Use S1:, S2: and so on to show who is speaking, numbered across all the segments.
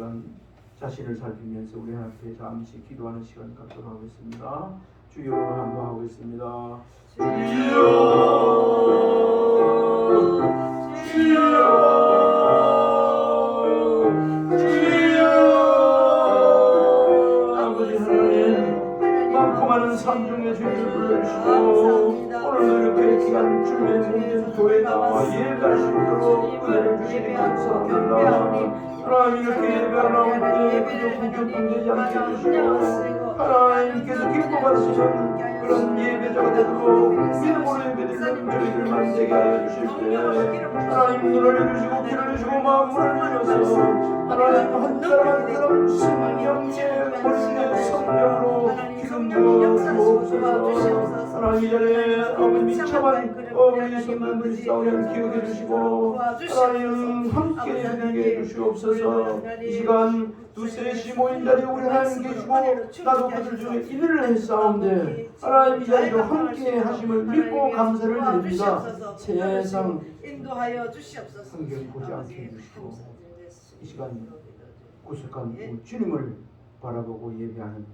S1: 시간 자신을 살피면서 우리 하나님께 잠시 기도하는 시간 갖도록 하겠습니다. 주여 한번 하겠습니다. 주여 아버지 하나님, 많고 많은 삶 중에 죄를 불러주시고 오늘도 이렇게 귀한 주님의 몸된 교회가 예배할 수 있도록 은혜를 주시니 감사합니다. 하나님, 이렇게 예배하러 나올 때 그저 구경되지 않게 해주시고 하나님께서 기뻐하시는 그런 예배자가 되도록 믿음으로 예배드리는 저희들만 되게 하여 주실 때 하나님 눈을 열어주시고 귀를 열어주시고 마음을 열어서 하나님 한 사람 한 사람 성령의 권능의 성령으로 기름 부어 주옵소서. 하나님 이 자리에 아버지 미참한 우리 성도들 싸우는 기억해 주시고 하나님 함께 예배하게 해주시옵소서. 이 시간 두세 시 모인 자리에 우리 하나님 계시고 나도 그들 중에 인을 했사온데 하나님 이 자리도 함께 하심을 믿고 감사를 드립니다. 세상
S2: 인도하여 주시옵소서.
S1: 환경 보지 않게 해주시고 이 시간 구속한 주님을 바라보고 예배하는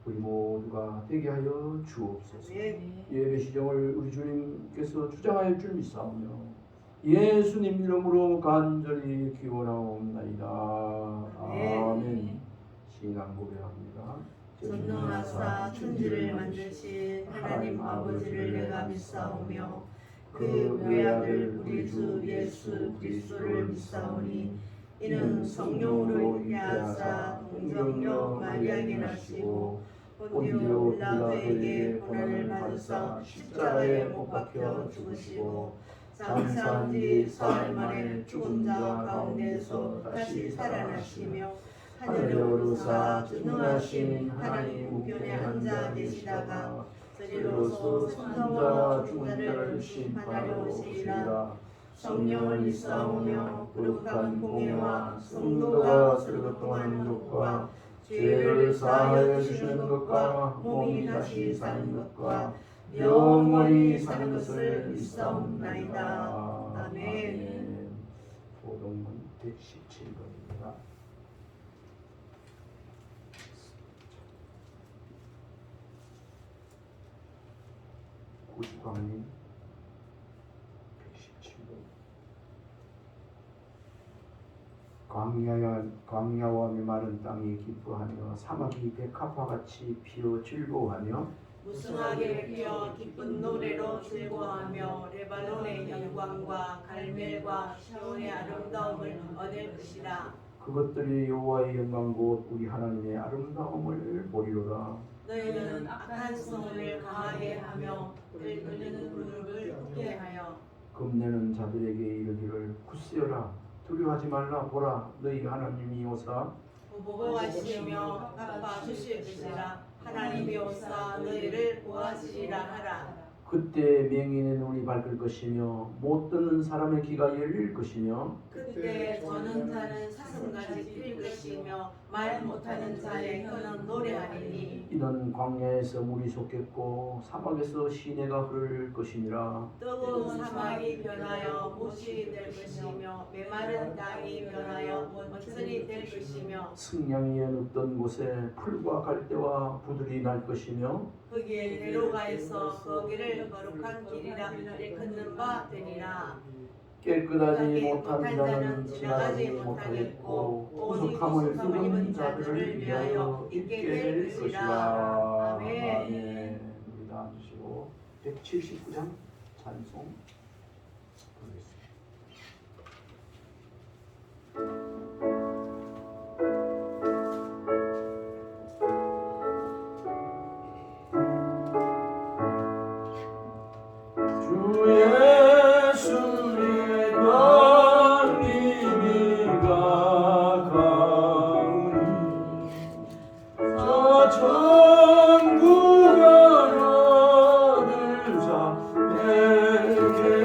S1: 우리 모두가 되게 하여 주옵소서. 예배 시정을 우리 주님께서 주장하여 줄 믿사오며 예수님 이름으로 간절히 기원하옵나이다. 아멘. 신앙 고백합니다.
S2: 전능하사 천지를 만드신 하나님 아버지를 내가 믿사오며 그 외아들 우리 주 예수 그리스도를 믿사오니 이는 성령으로 잉태하사 동정녀 마리아에게 나시고 본디오 빌라도에게 고난을 받으사 십자가에 못 박혀 죽으시고 장사한 지 사흘 만에 죽은 자 가운데서 다시 살아나시며 하늘에 오르사 전능하신 하나님 우편에 앉아 계시다가 저리로서 선자와 죽은 자를 심판하러 오시리라. 성령을 믿사오며 거룩한 공예와 성도가 서로 통하는 것과 죄를 사하여 주시는 것과 몸이 다시 사는 것과 영원히 사는 것을 믿사옵나이다. 아멘.
S1: 보동문 117번입니다. 구주광님 117번. 광야와 메마른 땅이 기뻐하며 사막이 백합화 같이 피어 즐거워하며
S2: 무성하게 피어 기쁜 노래로 즐거워하며 레바논의 영광과 갈멜과 샤론의 아름다움을 얻을 것이라.
S1: 그것들이 여호와의 영광 곧 우리 하나님의 아름다움을 보리로다.
S2: 너희는 악한 성을 강하게 하며 들끓는 그룹을 굳게 하여
S1: 겁내는 자들에게 이르기를 굳세어라 두려워하지 말라 보라 너희 하나님이 오사
S2: 보호하시며 갚아 주실 것이라. 하나님이 오사 너희를 보호하시리라 하라.
S1: 그때 맹인의 눈이 밝을 것이며 못 듣는 사람의 귀가 열릴 것이며
S2: 그때 저는 자는 사슴같이 뛸 것이며 말 못하는 자의 혀는 노래하리니
S1: 이는 광야에서 물이 솟겠고 사막에서 시내가 흐를 것이니라.
S2: 뜨거운 사막이 변하여 못이 될 것이며 메마른 땅이 변하여 원천이 될 것이며
S1: 승냥이 눕던 곳에 풀과 갈대와 부들이 날 것이며
S2: 거기에 내로가에서 거기를 거룩한 길이라 일컫는 바 되니라.
S1: 깨끗하지 못한 자는 지나가지 못하겠고 구속함을 입은 자들을 위하여 있게 될 것이라. 아멘. 우리 다 앉으시고 179장 찬송 부르겠습니다. 천국을 얻을 자 내게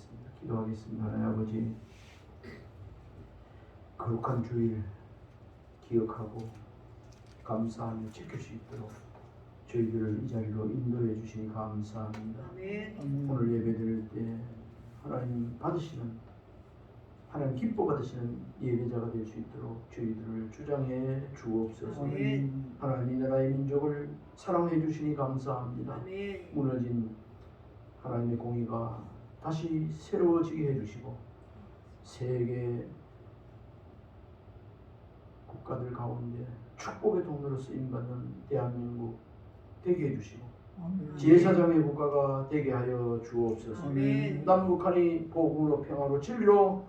S1: 기도하겠습니다. 기도하겠습니다. 하나님 아버지, 거룩한 주일 기억하고 감사하며 지킬 수 있도록 저희들을 이 자리로 인도해 주시니 감사합니다.
S2: 아멘.
S1: 오늘 예배 드릴 때 하나님 받으시는, 하나님 기뻐 받으시는 예배자가 될 수 있도록 저희들을 주장해 주옵소서.
S2: 아멘.
S1: 하나님, 이 나라의 민족을 사랑해 주시니 감사합니다.
S2: 아멘.
S1: 무너진 하나님의 공의가 다시 새로워지게 해주시고 세계 국가들 가운데 축복의 통로로 쓰임받는 대한민국 되게 해주시고 제사장의 국가가 되게 하여 주옵소서.
S2: 아멘.
S1: 남북한이 복음으로 평화로 진리로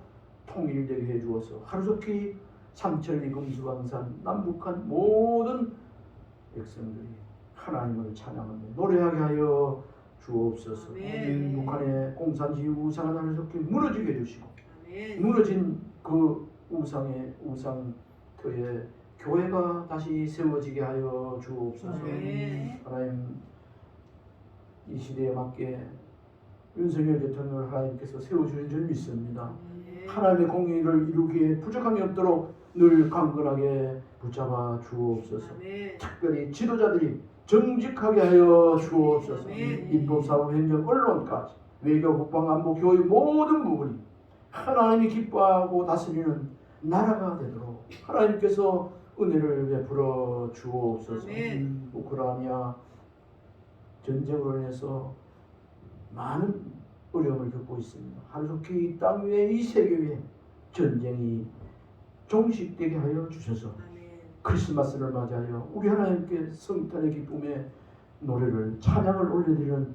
S1: 통일되게 해주어서 하루속히 삼천리 금수강산 남북한 모든 백성들이 하나님을 찬양하며 노래하게 하여 주옵소서.
S2: 아멘.
S1: 북한의 공산주의 우상을 하루속히 무너지게 해주시고
S2: 아멘.
S1: 무너진 그 우상터에 교회가 다시 세워지게 하여 주옵소서.
S2: 아멘.
S1: 하나님, 이 시대에 맞게 윤석열 대통령을 하나님께서 세워주는 줄 믿습니다.
S2: 아멘.
S1: 하나님의 공의를 이루기에 부족함이 없도록 늘 강건하게 붙잡아 주옵소서.
S2: 아멘.
S1: 특별히 지도자들이 정직하게 하여 주옵소서.
S2: 아멘.
S1: 입법, 사법, 행정, 언론까지 외교, 국방, 안보, 교육 모든 부분이 하나님이 기뻐하고 다스리는 나라가 되도록 하나님께서 은혜를 베풀어 주옵소서.
S2: 아멘.
S1: 우크라이나 전쟁으로 인해서 많은 어려움을 겪고 있습니다. 하루속히 이 땅 위에, 이 세계 위에 전쟁이 종식되게 하여 주셔서
S2: 아멘.
S1: 크리스마스를 맞이하여 우리 하나님께 성탄의 기쁨의 노래를, 찬양을 올려드리는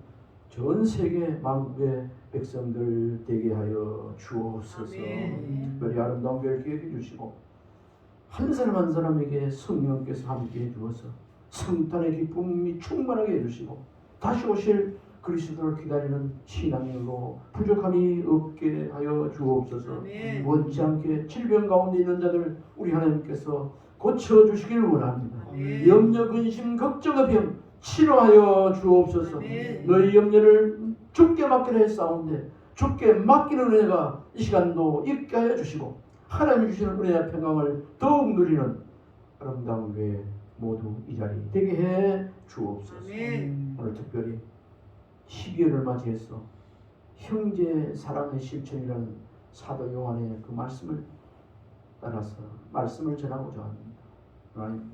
S1: 전 세계 만국의 백성들 되게 하여 주옵소서.
S2: 아멘.
S1: 특별히 아름다운 교회를 기획해 주시고 한 사람 한 사람에게 성령께서 함께 해주어서 성탄의 기쁨이 충만하게 해주시고 다시 오실 그리스도를 기다리는 신앙인으로 부족함이 없게 하여 주옵소서.
S2: 아멘.
S1: 원치 않게 질병 가운데 있는 자들 우리 하나님께서 고쳐주시길 원합니다.
S2: 아멘.
S1: 염려, 근심, 걱정의 병 치료하여 주옵소서.
S2: 아멘.
S1: 너희 염려를 주께 맡기라 했사온데 주께 맡기는 은혜가 이 시간도 있게 하여 주시고 하나님이 주시는 은혜와 평강을 더욱 누리는 아름다운 교회 모두 이 자리 되게 해 주옵소서.
S2: 아멘.
S1: 오늘 특별히 12월을 맞이해서 형제 사랑의 실천이라는 사도 요한의 그 말씀을 따라서 말씀을 전하고자 합니다. 하나님,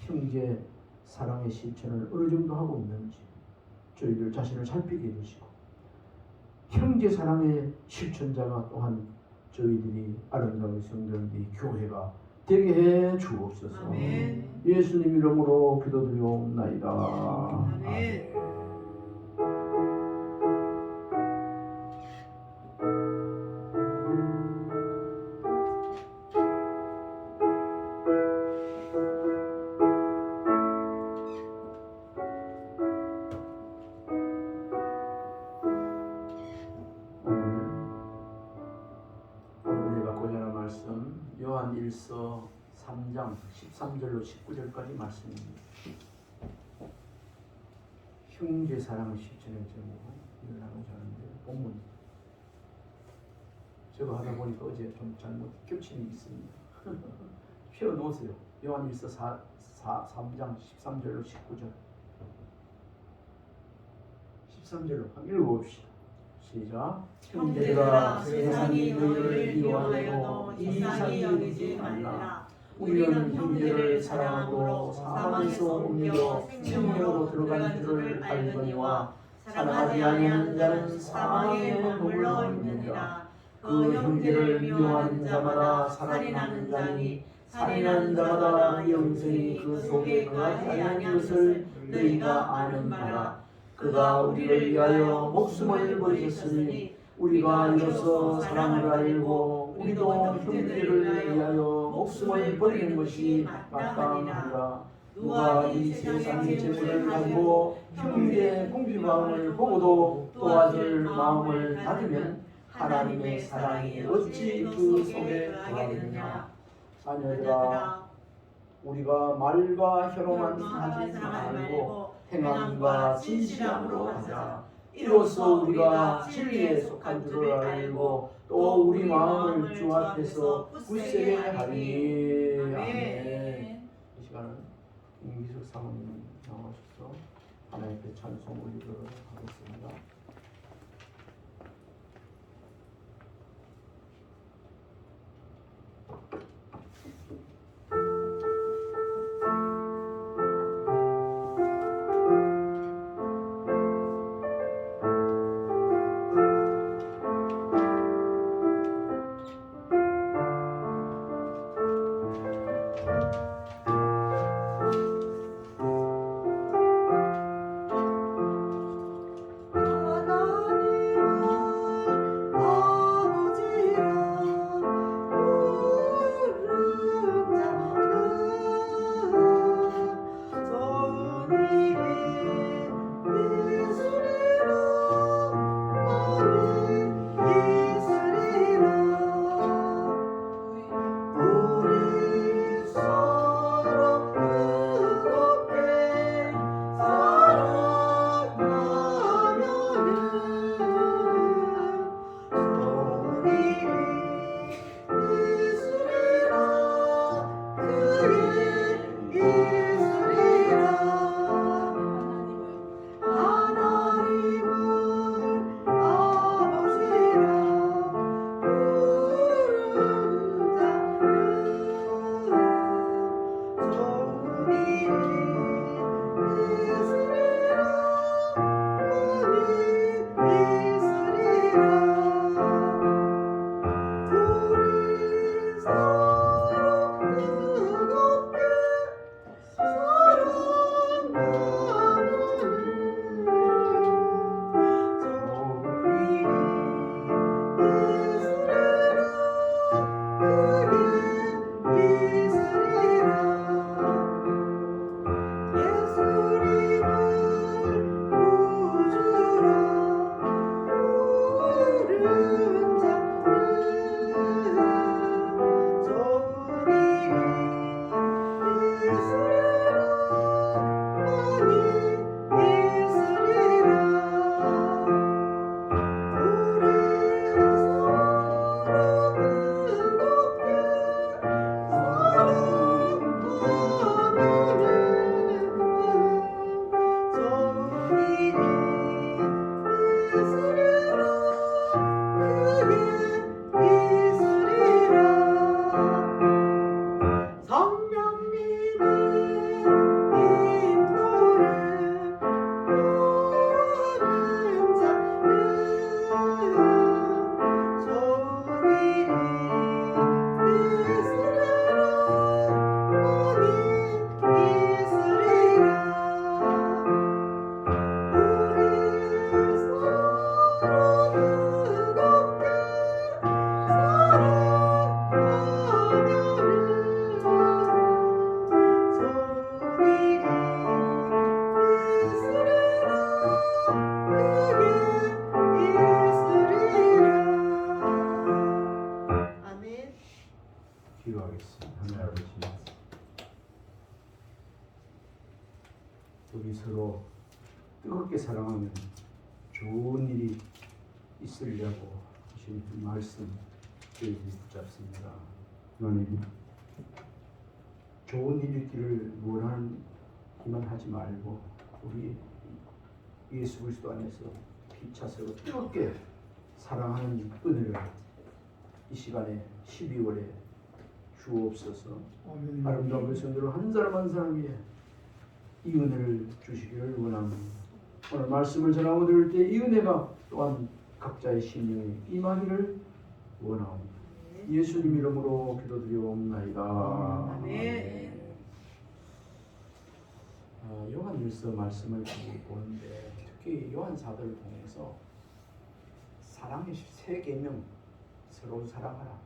S1: 형제 사랑의 실천을 어느 정도 하고 있는지 저희들 자신을 살피게 해주시고 형제 사랑의 실천자가 또한 저희들이 아름다운 성도들이 교회가 되게 해 주옵소서.
S2: 아멘.
S1: 예수님 이름으로 기도드리옵나이다.
S2: 아멘.
S1: 오늘 받고자 하는 말씀 요한 1서 3장 13절로 19절까지 말씀입니다. 형제 사랑을 실천의 제목으로 일어나고자 하는데 본문 제가 하다 보니까 어제 좀 잘못 겹치는 게 있습니다. 펴 놓으세요. 요한 1서 3장 13절로 19절 13절로 한번 읽어봅시다. 시작.
S2: 형제들아, 세상이 너희를 미워하여도 이상히 여기지 말라. 우리는 형제를 사랑함으로 사망에서 옮겨 생명으로 들어가는 줄을 알거니와 사랑하지 아니하는 자는 사망에 머물러 있느니라. 그 형제를 미워하는 자마다 살인하는 자니 살인하는 자마다 영생이 그 속에 거하지 아니한 것을 너희가 아는 바라. 그가 우리를 위하여 목숨을 버리셨으니 우리가 이로써 사랑을 알고 우리도 형제를 위하여 목숨을 버리는 것이 마땅하니라. 누가 이 세상의 재물을 가지고 형제의 궁핍함을 보고도 도와줄 마음을 가지면 하나님의 사랑이 어찌 그 속에 거하겠느냐.
S1: 자녀들아, 우리가 말과 혀로만 하지 말고 행함과 진실함으로 하자. 이로써 우리가 진리에 속한 줄을 알고 또 우리 마음을 주 앞에서 굳세게 하리니. 아멘. 이 시간은 김기숙 사모님 나오셔서 하나님 앞에 찬송 올리도록 하겠습니다. 기도하겠습니다. 하나님 아버지, 우리 서로 뜨겁게 사랑하면 좋은 일이 있으려고 하신 그 말씀 저희들이 붙잡습니다. 하나님, 좋은 일이 있기를 원하는 기만 하지 말고 우리 예수 그리스도 안에서 피차서로 뜨겁게 사랑하는 은혜를 이 시간에 12월에 주옵소서. 아름다운 백성들 한 사람 한 사람이 이 은혜를 주시기를 원합니다. 오늘 말씀을 전하고 들을 때 이 은혜가 또한 각자의 심령에 임하기를 원합니다. 예수님 이름으로 기도드리옵나이다. 아멘. 요한일서 말씀을 보는데 특히 요한사도를 통해서 사랑의 세 계명, 서로 사랑하라,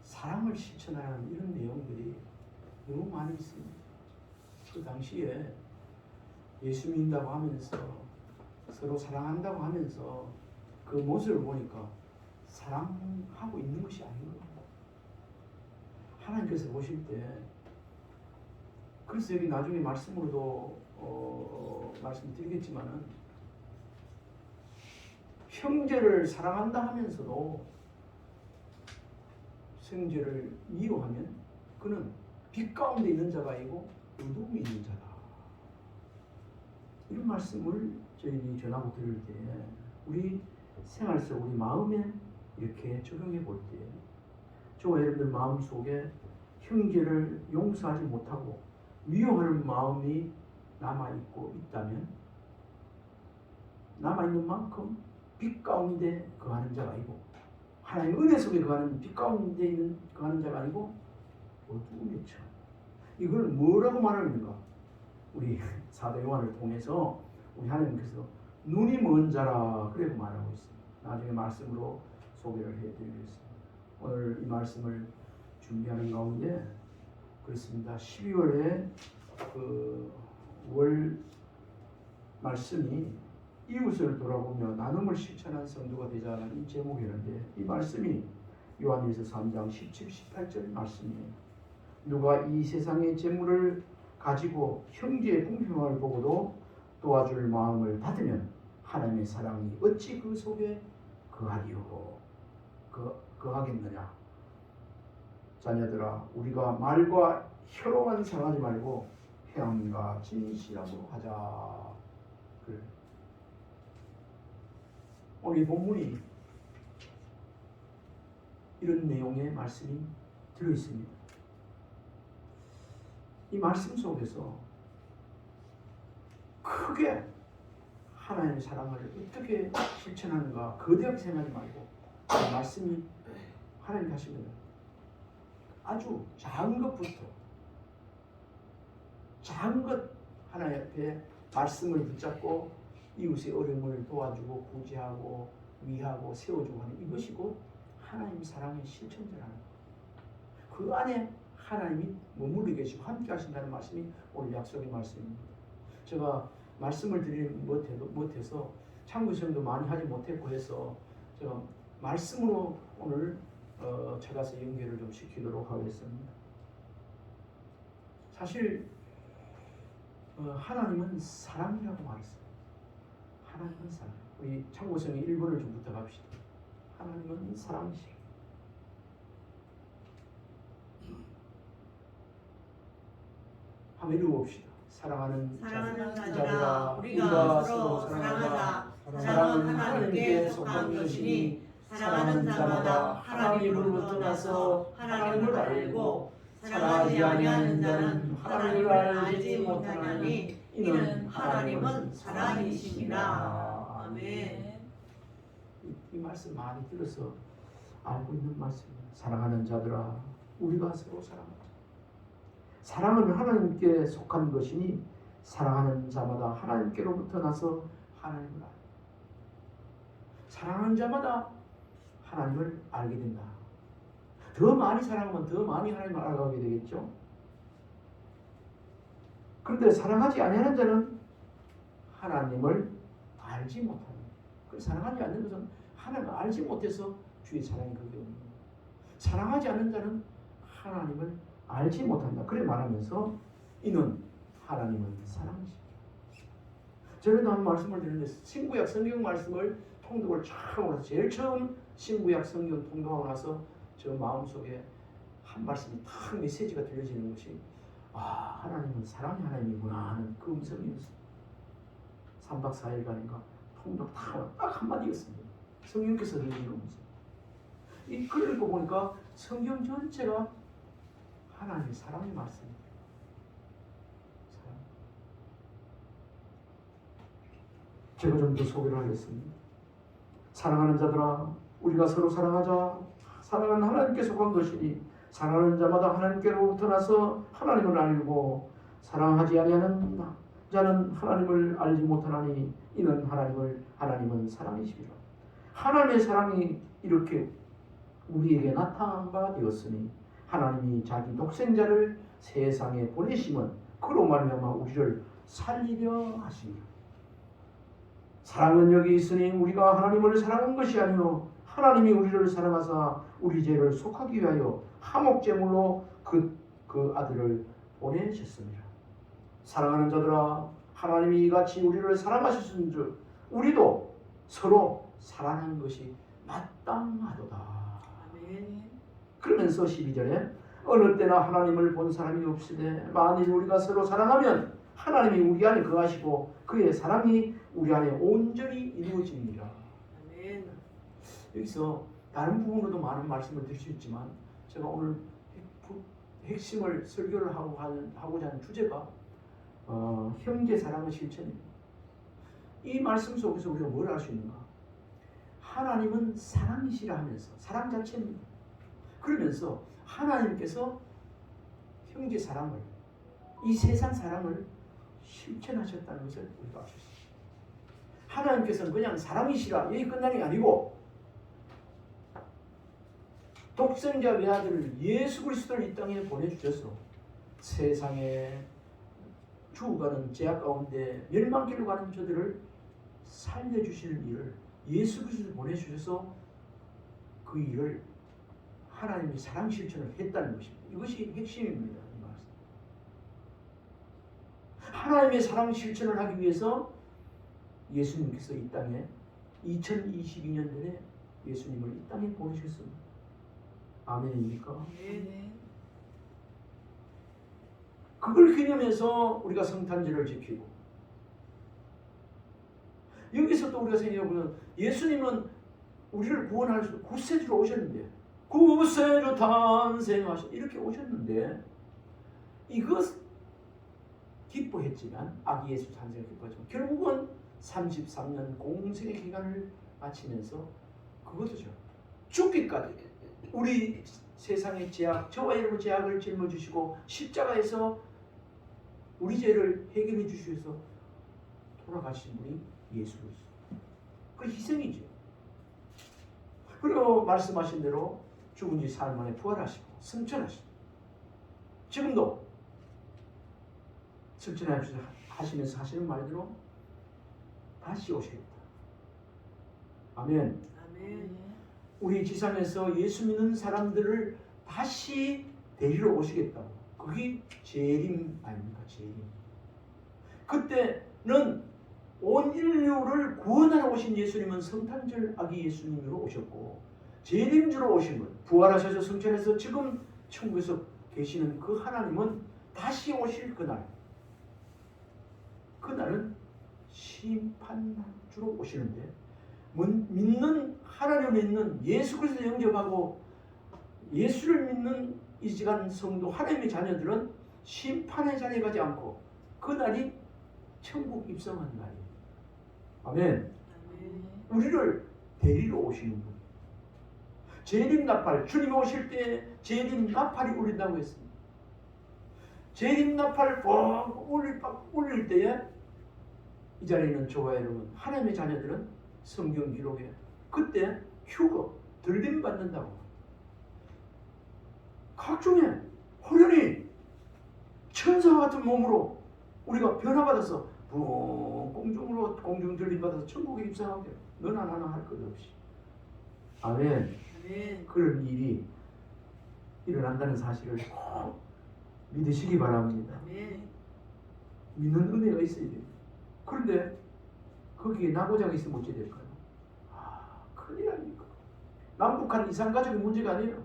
S1: 사랑을 실천하는 이런 내용들이 너무 많이 있습니다. 그 당시에 예수 믿는다고 하면서 서로 사랑한다고 하면서 그 모습을 보니까 사랑하고 있는 것이 아닌 겁니다. 하나님께서 보실 때, 그래서 여기 나중에 말씀으로도 말씀드리겠지만은 형제를 사랑한다 하면서도 형제를 미워하면 그는 빛 가운데 있는 자가 아니고 어둠에 있는 자다. 이런 말씀을 저희들이 전하고 들을 때 우리 생활 속 우리 마음에 이렇게 적용해 볼 때 저와 여러분들 마음 속에 형제를 용서하지 못하고 미워하는 마음이 남아있고 있다면 남아있는 만큼 빛 가운데 거하는 자가 아니고 하나님의 은혜 속에 거하는 빛 가운데 있는 거하는 자가 아니고 어두움에 처. 이걸 뭐라고 말하는가? 우리 사도 요한을 통해서 우리 하나님께서 눈이 먼 자라 그렇게 말하고 있습니다. 나중에 말씀으로 소개를 해드리겠습니다. 오늘 이 말씀을 준비하는 가운데 그렇습니다. 12월에 월 말씀이 이웃을 돌아보며 나눔을 실천한 성도가 되자는 이 제목이었는데 이 말씀이 요한일서 3장 17, 18절 말씀이에요. 누가 이 세상의 재물을 가지고 형제의 궁핍함을 보고도 도와줄 마음을 받으면 하나님의 사랑이 어찌 그 속에 거하리요? 거하겠느냐? 자녀들아, 우리가 말과 혀로만 사랑하지 말고 행함과 진실함으로 하자. 그래. 오늘 이 본문이 이런 내용의 말씀이 들어있습니다. 이 말씀 속에서 크게 하나님의 사랑을 어떻게 실천하는가 거대하게 생각하지 말고 이 말씀이 하나님 하시면 아주 작은 것부터 작은 것 하나님 앞에 말씀을 붙잡고 이웃의 어려움을 도와주고 구제하고 위하고 세워주고 하는 이것이 곧 하나님 사랑의 실천자라는 것. 그 안에 하나님이 머무르게 계시고 함께 하신다는 말씀이 오늘 약속의 말씀입니다. 제가 말씀을 드리지 못해서 참고성도 많이 하지 못했고 해서 제가 말씀으로 오늘 찾아서 연결을 좀 시키도록 하겠습니다. 사실 하나님은 사랑이라고 말했어요. 하나님은 사랑. 우리 참고성의 1번을 좀 부탁합시다. 하나님은 사랑이시오. 한번 읽어봅시다. 사랑하는 자들아 우리가 서로 사랑하자. 사랑은 하나님께 속한 것이니 사랑하는 자마다 하나님으로부터 나서 하나님을 알고 사랑하지 아니하는 자는 하나님을 알지 못하나니 이는 하나님은 사랑이심이라. 아멘. 이 말씀 많이 들어서 알고 있는 말씀입니다. 사랑하는 자들아 우리가 서로 사랑하자. 사랑은 하나님께 속한 것이니 사랑하는 자마다 하나님께로부터 나서 하나님을 알고 사랑하는 자마다 하나님을 알게 된다. 더 많이 사랑하면 더 많이 하나님을 알아가게 되겠죠. 그런데 사랑하지 아니하는 자는 하나님을 알지 못하는. 사랑하지 않는 것은 하나님을 알지 못해서 주의 사랑이 그게 없는 거예요. 사랑하지 않는 자는 하나님을 알지 못한다. 그래 말하면서 이는 하나님은 사랑이십니다. 전에도 한 말씀을 드렸는데 신구약 성경 말씀을 통독을 쫙 하고 나서 제일 처음 신구약 성경 통독하고 나서 저 마음속에 한 말씀이 탁 메시지가 들려지는 것이 하나님은 사랑의 하나님이구나 하는 그 음성이었습니다. 3박 4일간인가 통독 딱 한마디였습니다. 성령께서 들려주는 음성. 이 글을 읽고 보니까 성경 전체가 하나님의 사랑의 말씀입니다. 사랑. 제가 좀 더 소개를 하겠습니다. 사랑하는 자들아 우리가 서로 사랑하자. 사랑은 하나님께 속한 것이니 사랑하는 자마다 하나님께로부터 나서 하나님을 알고 사랑하지 아니하는 자는 하나님을 알지 못하나니 이는 하나님은 사랑이시라. 하나님의 사랑이 이렇게 우리에게 나타난 바 되었으니 하나님이 자기 독생자를 세상에 보내심은 그로 말미암아 우리를 살리려 하시니라. 사랑은 여기 있으니 우리가 하나님을 사랑한 것이 아니요 하나님이 우리를 사랑하사 우리 죄를 속하기 위하여 화목제물로 그 아들을 보내셨습니다. 사랑하는 자들아 하나님이 이같이 우리를 사랑하셨은즉 우리도 서로 사랑하는 것이 마땅하도다.
S2: 아멘.
S1: 그러면서 12절에 어느 때나 하나님을 본 사람이 없으되 만일 우리가 서로 사랑하면 하나님이 우리 안에 거하시고 그의 사랑이 우리 안에 온전히 이루어집니다.
S2: 아멘.
S1: 여기서 다른 부분으로도 많은 말씀을 드릴 수 있지만 제가 오늘 핵심을 설교를 하고자 하는 주제가 형제 사랑의 실천입니다. 이 말씀 속에서 우리가 뭘 알 수 있는가? 하나님은 사랑이시라 하면서 사랑 자체입니다. 그러면서 하나님께서 형제 사랑을, 이 세상 사랑을 실천하셨다는 것을 우리가 알 수 있습니다. 하나님께서는 그냥 사랑이시라 여기 끝나는 게 아니고 독생자 외아들을 예수 그리스도를 이 땅에 보내주셔서 세상에 죽어가는 죄악 가운데 멸망길로 가는 저들을 살려주시는 일을 예수 그리스도를 보내주셔서 그 일을 하나님이 사랑 실천을 했다는 것입니다. 이것이 핵심입니다. 이 말씀. 하나님의 사랑 실천을 하기 위해서 예수님께서 이 땅에 2022년 전에 예수님을 이 땅에 보내셨습니다. 아멘입니까?
S2: 아멘.
S1: 그걸 기념해서 우리가 성탄절을 지키고 여기서 또 우리가 생각해보면 예수님은 우리를 구원할 수 구세주로 오셨는데 구세주 탄생하셨 이렇게 오셨는데 이것 기뻐했지만 아기 예수 탄생을 기뻐했지만 결국은 33년 공생의 기간을 마치면서 그것도죠. 죽기까지 우리 세상의 죄악, 저와 여러분 죄악을 짊어지시고 십자가에서 우리 죄를 해결해 주셔서 돌아가신 분이 예수 그리스도. 그 희생이죠. 그리고 말씀하신 대로 죽은 지 사흘 만에 부활하시고 승천하시고 지금도 승천하시면서 하시는 말대로 다시 오시겠다. 아멘.
S2: 아멘.
S1: 우리 지상에서 예수 믿는 사람들을 다시 데리러 오시겠다고. 그게 재림 아닙니까? 재림. 그때는 온 인류를 구원하러 오신 예수님은 성탄절 아기 예수님으로 오셨고 재림주로 오신 분, 부활하셔서 승천해서 지금 천국에서 계시는 그 하나님은 다시 오실 그날. 그날은 심판주로 오시는데 믿는 하나님을 믿는 예수 그리스도 영접하고 예수를 믿는 이 시간 성도 하나님의 자녀들은 심판의 자리에 가지 않고 그날이 천국 입성한 날이에요. 아멘.
S2: 아멘.
S1: 우리를 데리러 오시는 분. 재림 나팔, 주님이 오실 때 재림 나팔이 울린다고 했습니다. 재림 나팔 뻥 울릴 때에 이 자리에 있는 저와 여러분 하나님의 자녀들은 성경 기록에 그때 휴거 들림 받는다고 각종의 호련히 천사와 같은 몸으로 우리가 변화받아서 공중 들림 받아서 천국에 입성하게 넌 하나 할 것 없이. 아멘.
S2: 아멘.
S1: 그런 일이 일어난다는 사실을 꼭 믿으시기 바랍니다.
S2: 아멘.
S1: 믿는 은혜가 있어야 돼요. 그런데 거기에 나고자가 있으면 어찌 될까요? 큰일 아닙니까? 남북한 이산가족의 문제가 아니에요.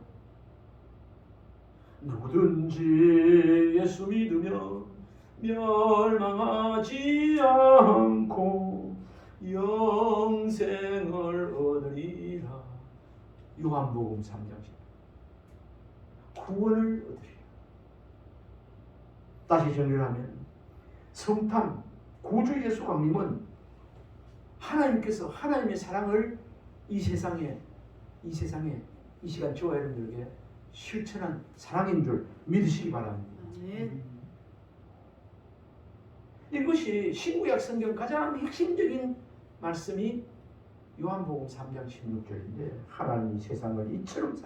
S1: 누구든지 예수 믿으면 멸망하지 않고 영생을 얻으리라. 요한복음 3장 10. 구원을 얻으리라. 다시 정리를 하면 성탄 구주 예수 강림은 하나님께서 하나님의 사랑을 이 세상에 이 시간 저와 여러분들에게 실천한 사랑인 줄 믿으시기 바랍니다.
S2: 아멘.
S1: 이것이 신구약 성경 가장 핵심적인 말씀이 요한복음 3장 16절인데 하나님이 세상을 이처럼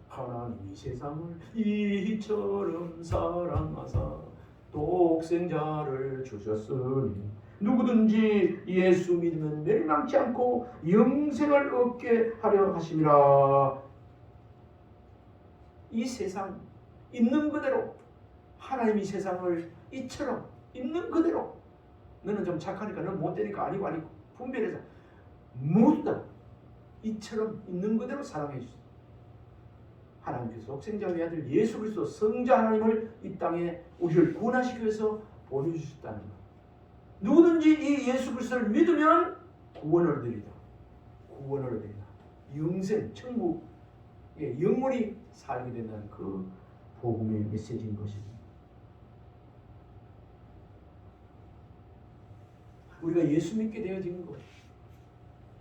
S1: 하나님이 세상을 이처럼 사랑하사 독생자를 주셨으니 누구든지 예수 믿으면 멸망치 않고 영생을 얻게 하려 하심이라. 이 세상 있는 그대로 하나님이 세상을 이처럼 있는 그대로 너는 좀 착하니까 너는 못되니까 아니고 분별해서 모두 다 이처럼 있는 그대로 사랑해 주세요. 하나님께서 독생자의 아들 예수 그리스도 성자 하나님을 이 땅에 우리를 구원하시기 위해서 보내주셨다는 것. 누구든지 이 예수 그리스도를 믿으면 구원을 얻으리다. 구원을 얻으리다. 영생, 천국의 영원히 살게 된다는 그 복음의 메시지인 것입니다. 우리가 예수 믿게 되어진 것.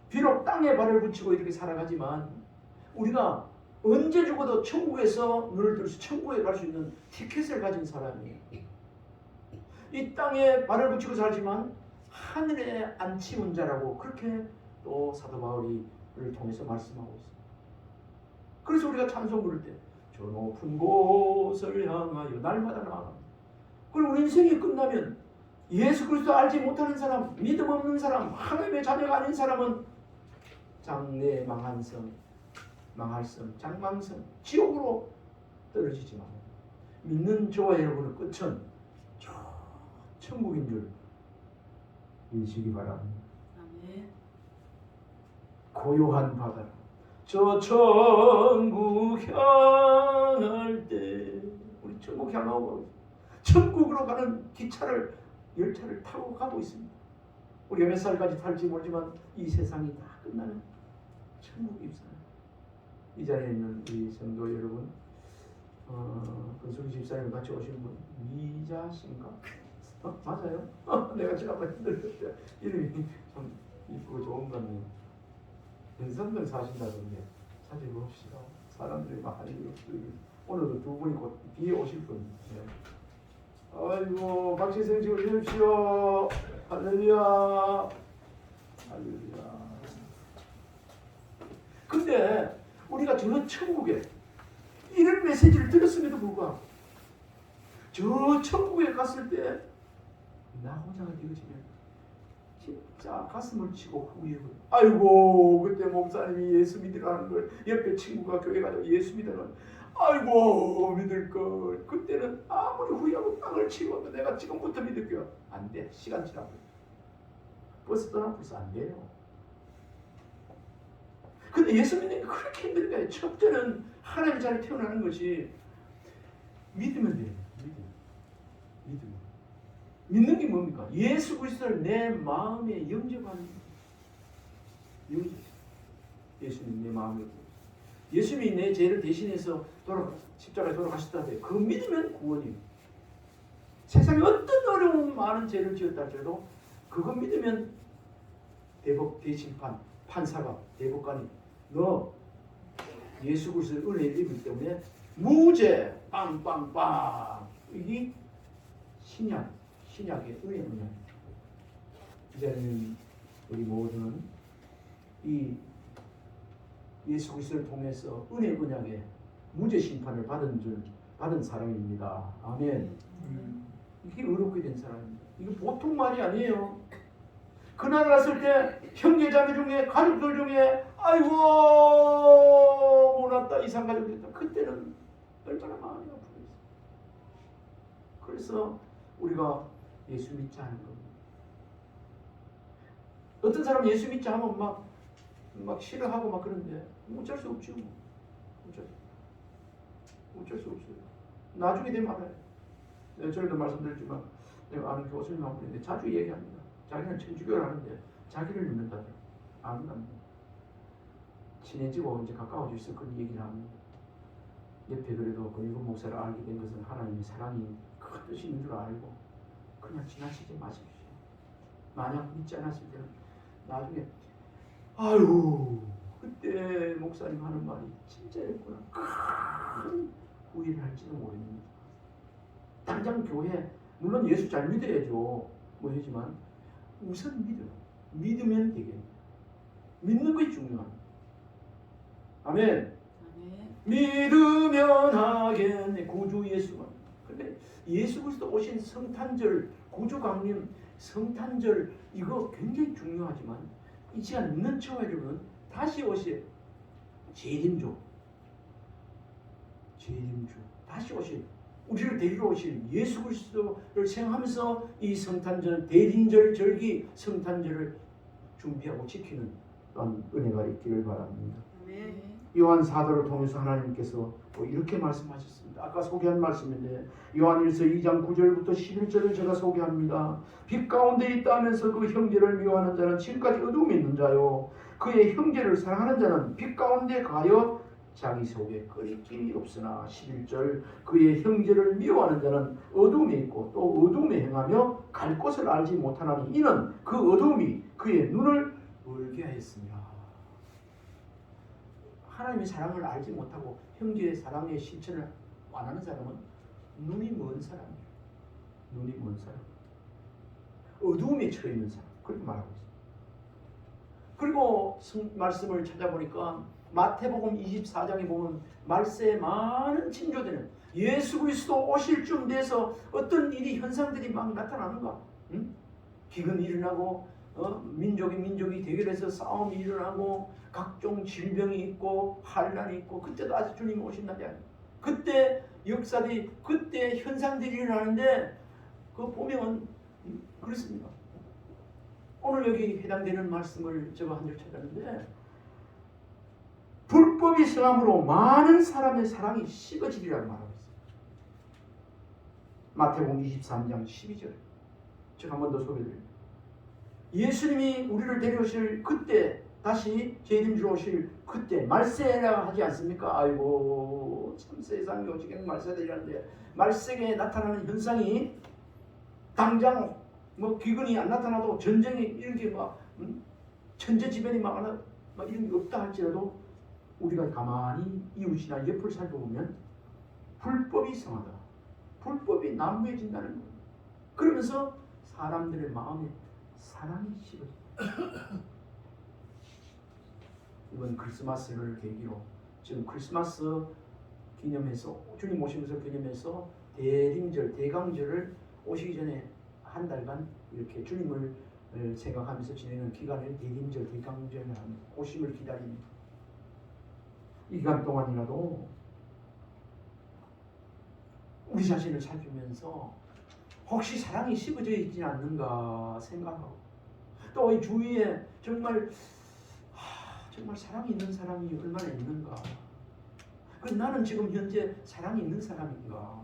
S1: 비록 땅에 발을 붙이고 이렇게 살아가지만 우리가 언제 죽어도 천국에서 눈을 들어서 천국에 갈 수 있는 티켓을 가진 사람이에요. 이 땅에 발을 붙이고 살지만 하늘에 앉히는 자라고 그렇게 또 사도 바울이를 통해서 말씀하고 있습니다. 그래서 우리가 찬송 부를 때 저 높은 곳을 향하여 날마다 나아갑니다. 그리고 우리 인생이 끝나면 예수 그리스도 알지 못하는 사람, 믿음 없는 사람, 하나님의 자녀가 아닌 사람은 장래 망한성, 망할성, 장망성, 지옥으로 떨어지지만 믿는 저와 여러분의 끝은 저 천국인 줄 믿으시기 바랍니다.
S2: 아멘.
S1: 고요한 바다, 저 천국 향할 때 우리 천국 향하고 천국으로 가는 기차를 열차를 타고 가고 있습니다. 우리가 몇 살까지 탈지 모르지만 이 세상이 다 끝나면 천국 입사합니다. 이 자리에 있는 우리 성도 여러분, 건숙이 집사님 같이 오신 분 미자신가? 맞아요? 내가 지난번에 흔들렸대. 이름이 참 이쁘고 좋은 것 같네요. 연산동 사신다던데 사진 봅시다. 사람들이 많이 오늘도 두 분이 곧 뒤에 오실 분. 네. 아이고 박신생 찍어주십시오. 할렐루야. 할렐루야. 근데 우리가 저 천국에 이런 메시지를 들었음에도 불구하고 저 천국에 갔을 때 나고자가 되어지면 진짜 가슴을 치고 후회해요. 아이고 그때 목사님이 예수 믿으라는 걸 옆에 친구가 교회 가서 예수 믿으라는 아이고 믿을 걸. 그때는 아무리 후회하고 땅을 치고 내가 지금부터 믿을게요. 안 돼. 시간 지나고 버스 떠나 벌써 안 돼요. 근데 예수 믿는 게 그렇게 힘든 거예요. 첫째는 하나님 자리에 태어나는 것이 믿으면 돼요. 믿으면. 믿는 게 뭡니까? 예수 그리스도를 내 마음에 영접하는 영접. 예수님 내 마음에 예수님이 내 죄를 대신해서 십자가에 돌아가셨다. 그 믿으면 구원이에요. 세상에 어떤 어려운 많은 죄를 지었다 할지라도 그거 믿으면 대심판 판사가 대법관이 너 예수 그리스도의 은혜를 입기 때문에 무죄 빵빵빵. 이게 신약의 은혜입니다. 이제는 우리 모두는 이 예수 그리스도를 통해서 은혜 언약의 무죄 심판을 받은 사람입니다. 아멘. 이게 의롭게 된 사람입니다. 이거 보통 말이 아니에요. 그날 갔을 때 형제자매 중에 가족들 중에 아이고 몰랐다 이상 가족 됐다. 그때는 얼마나 마음이 아프겠어요. 그래서 우리가 예수 믿지 않은 겁니다. 어떤 사람 예수 믿지 않으면 막 싫어하고 막 그런데 어쩔 수 없죠. 어쩔 수 없어요. 나중에 되면 알아요. 내가 전에도 말씀드렸지만 내가 아는 교수님 한 분인데 자주 얘기합니다. 자기는 천주교를 하는데 자기를 믿는다더라. 아무도 안 믿는다. 친해지고 이제 가까워져서 그런 얘기를 합니다. 옆에 그래도 그 일곱 목사를 알게 된 것은 하나님의 사랑이 큰 뜻이 있는 줄 알고 그냥 지나치지 마십시오. 만약 믿지 않았을 때는 나중에 아유 그때 목사님 하는 말이 진짜였구나. 큰 후회를 할지도 모릅니다. 당장 교회 물론 예수 잘 믿어야죠. 뭐 하지만 우선 믿으면 되겠네. 믿는 것이 중요합니다. 아멘. 믿으면 하겠네. 구주 예수만. 근데 예수 그리스도 오신 성탄절, 구주 강림, 성탄절 이거 굉장히 중요하지만 이 시간 믿는 저와 여러분 다시 오실 재림주 다시 오실 우리를 데리러 오실 예수 그리스도를 생각하면서 이 성탄절, 대림절 절기 성탄절을 준비하고 지키는 또한 은혜가 있기를 바랍니다.
S2: 아멘.
S1: 요한 사도를 통해서 하나님께서 또 이렇게 말씀하셨습니다. 아까 소개한 말씀인데 요한일서 2장 9절부터 11절을 제가 소개합니다. 빛 가운데 있다 하면서 그 형제를 미워하는 자는 지금까지 어둠에 있는 자요, 그의 형제를 사랑하는 자는 빛 가운데 가여 자기 속에 거리낌이 없으나 11절 그의 형제를 미워하는 자는 어둠에 있고 또 어둠에 행하며 갈 곳을 알지 못하나니 이는 그 어둠이 그의 눈을 멀게 하였습니다. 하나님의 사랑을 알지 못하고 형제의 사랑의 실천을 안 하는 사람은 눈이 먼 사람이에요. 눈이 먼 사람, 어두움에 처해 있는 사람, 그렇게 말하고 있습니다. 그리고 말씀을 찾아보니까 마태복음 24장에 보면 말세에 많은 징조되는 예수 그리스도 오실 쯤 돼서 어떤 일이 현상들이 막 나타나는가? 응? 기근이 일어나고 민족이 대결해서 싸움이 일어나고 각종 질병이 있고 환란이 있고, 그때도 아직 주님 오신 날이 아니에요. 그때 역사들이, 그때 현상들이 일어나는데 그거 보면 그렇습니다. 오늘 여기 해당되는 말씀을 제가 한 줄 찾았는데, 불법이 성함으로 많은 사람의 사랑이 식어지리라고 말하고 있어요. 마태복음 23장 12절. 제가 한 번 더 소개드립니다. 예수님이 우리를 데려오실 그때, 다시 재림주로 오실 그때 말세라 하지 않습니까? 아이고 참 세상이 오직에 말세되라는데, 말세에 나타나는 현상이 당장 뭐 기근이 안 나타나도 전쟁이 이렇게 막 천재지변이 막 이런 게 없다 할지라도 우리가 가만히 이웃이나 옆을 살펴보면 불법이 성하다, 불법이 난무해진다는 거예요. 그러면서 사람들의 마음에 사랑이 식어진다. 이번 크리스마스를 계기로 지금 크리스마스 기념해서, 주님 오시면서 기념해서 대림절, 대강절을 오시기 전에 한 달간 이렇게 주님을 생각하면서 지내는 기간을 대림절, 대강절이라는 오심을 기다립니다. 이 기간 동안이라도 우리 자신을 살피면서 혹시 사랑이 식어져 있지 않는가 생각하고, 또 이 주위에 정말 사랑이 있는 사람이 얼마나 있는가, 나는 지금 현재 사랑이 있는 사람인가,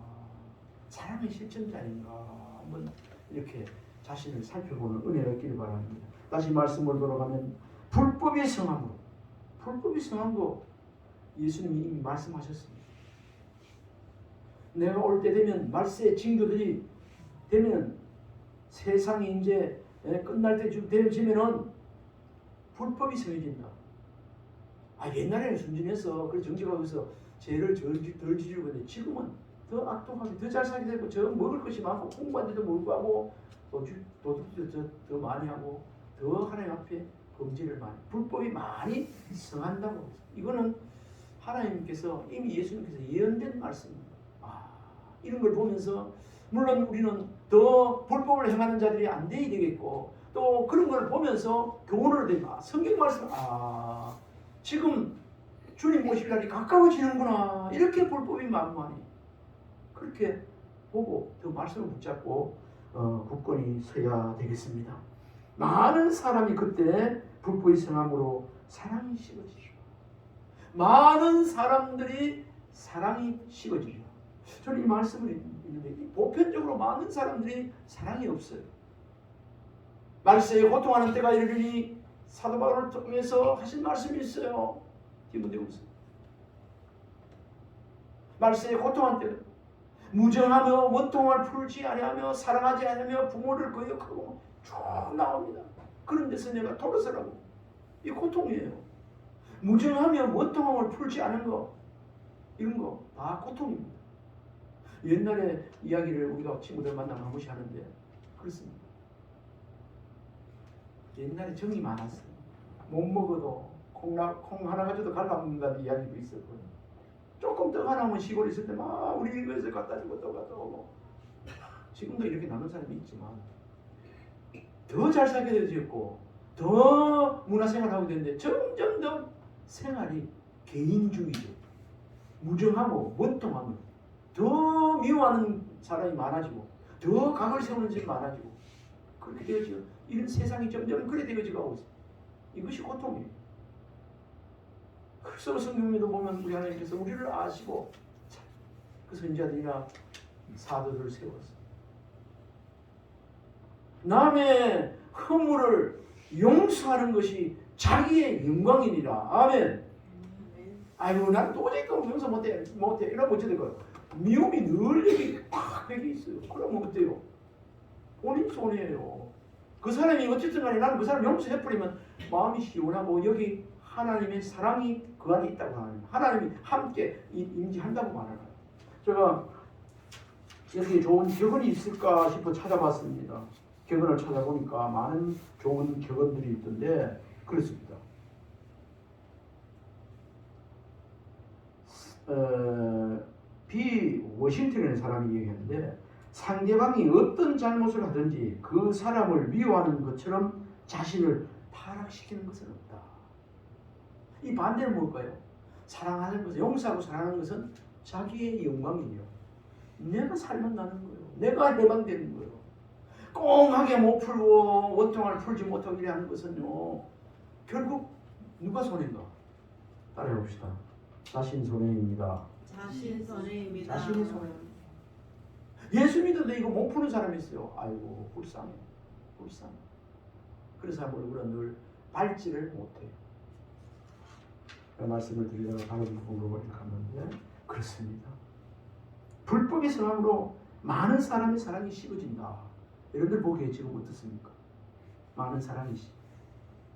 S1: 사랑의 실천자인가, 한번 이렇게 자신을 살펴보는 은혜가 있기를 바랍니다. 다시 말씀을 돌아가면 불법이 성함으로, 불법이 성한 거 예수님이 이미 말씀하셨습니다. 내가 올 때 되면, 말세의 징조들이 되면, 세상이 이제 끝날 때쯤 되면은 불법이 성해진다. 옛날에는 순진해서 그 정치가 거기서 죄를 덜 지르고 있는데, 지금은 더 악독하게, 더 잘 살게 되고, 저 먹을 것이 많고 공부한데도 불구하고 도둑도 더 많이 하고, 더 하나님 앞에 범죄를 많이, 불법이 많이 성한다고. 이거는 하나님께서, 이미 예수님께서 예언된 말씀입니다. 이런 걸 보면서 물론 우리는 더 불법을 행하는 자들이 안 돼야 되겠고, 또 그런 걸 보면서 교훈을 얻으니까 성경 말씀, 지금 주님 오실 날이 가까워지는구나, 이렇게 불법이 만만히 그렇게 보고 더 말씀을 붙잡고 굳건히 서야 되겠습니다. 많은 사람이 그때 불법이 성함으로 사랑이 식어지죠. 많은 사람들이 사랑이 식어지죠. 저는 이 말씀을 읽는데 보편적으로 많은 사람들이 사랑이 없어요. 말세에 고통하는 때가 이르리니 사도 바울을 통해서 하신 말씀이 있어요. 디모데후서. 말세에 고통한 때, 무정하며 원통을 풀지 아니하며 사랑하지 아니하며 부모를 거역하고 쭉 나옵니다. 그런 데서 내가 돌아서라고. 이 고통이에요. 무정하며 원통함을 풀지 않은 거, 이런 거 다 고통입니다. 옛날에 이야기를 우리가 친구들 만나면 한 번씩 하는데 그렇습니다. 옛날에 정이 많았어요. 못 먹어도 콩 하나 가져도 갈라먹는다는 이야기도 있었거든요. 조금 더 하나면 시골에 있을 때 막 우리 이거에서 갖다 주고 또 갖다 오고. 지금도 이렇게 나눈 사람이 있지만 더 잘 살게 되었고 더 문화생활을 하게 되는데 점점 더 생활이 개인주의죠. 무정하고 원통하며 더 미워하는 사람이 많아지고 더 각을 세우는 집이 많아지고 그렇게 되어지고 이런 세상이 점점 그래 되어지고 하고 있어요. 이것이 고통이에요. 그래서 성경에도 보면 우리 하나님께서 우리를 아시고 그 선지자들이나 사도들을 세웠어요. 남의 허물을 용서하는 것이 자기의 영광이니라. 아멘. 아이고 난 도저히 용서 못해 이러면 어찌 될 거예요. 미움이 늘 여기 팍 여기 있어요. 그러면 어때요? 본인 손해예요. 그 사람이 어쨌든 간에 나는 그 사람 용서해버리면 마음이 시원하고 여기 하나님의 사랑이 그 안에 있다고 하는 하나님이 함께 임재한다고 말하는 거예요. 제가 여기 좋은 격언이 있을까 싶어 찾아봤습니다. 격언을 찾아보니까 많은 좋은 격언들이 있던데 그렇습니다. 비 워싱턴이라는 사람이 얘기했는데 상대방이 어떤 잘못을 하든지 그 사람을 미워하는 것처럼 자신을 타락시키는 것은 없다. 이 반대는 뭘까요? 사랑하는 것은 용서하고 사랑하는 것은 자기의 영광이에요. 내가 살면 나는 거예요. 내가 해방되는 거예요. 꽁하게 못 풀고 원통을 풀지 못하고 이래 하는 것은요 결국 누가 손해인가? 따라해봅시다. 자신 손해입니다.
S2: 자신 손해입니다.
S1: 자신이 손해입니다. 예수 믿는데 이거 못 푸는 사람이 있어요. 아이고 불쌍해. 그런 사람 얼굴은 늘 밟지를 못해요. 그 말씀을 드리다가 다른 부분으로 갔는데 그렇습니다. 불법의 성함으로 많은 사람의 사랑이 식어진다. 여러분들 보기에 지금 어떻습니까? 많은 사랑이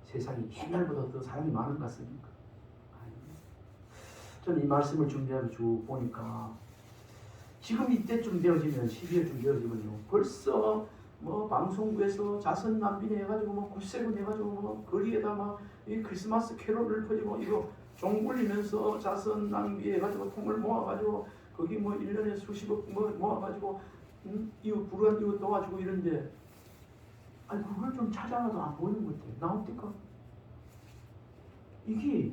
S1: 세상이 옛날보다 더 사랑이 많은 것 같습니까? 저는 이 말씀을 준비하면서 쭉 보니까 지금 이때쯤 되어지면 12월쯤 되어지면요 벌써 뭐 방송국에서 자선 난빈 해가지고 뭐 굿세븐 해가지고 뭐 거리에다 막 이 크리스마스 캐롤을 퍼지고 이거 종 울리면서 자선 낭비해가지고 통을 모아가지고 거기 뭐 1년에 수십억 뭐 모아가지고 이웃 불우한 이웃 도와주고 이런데 아니 그걸 좀 찾아가도 안 보이는 것 같아요. 나옵니까? 이게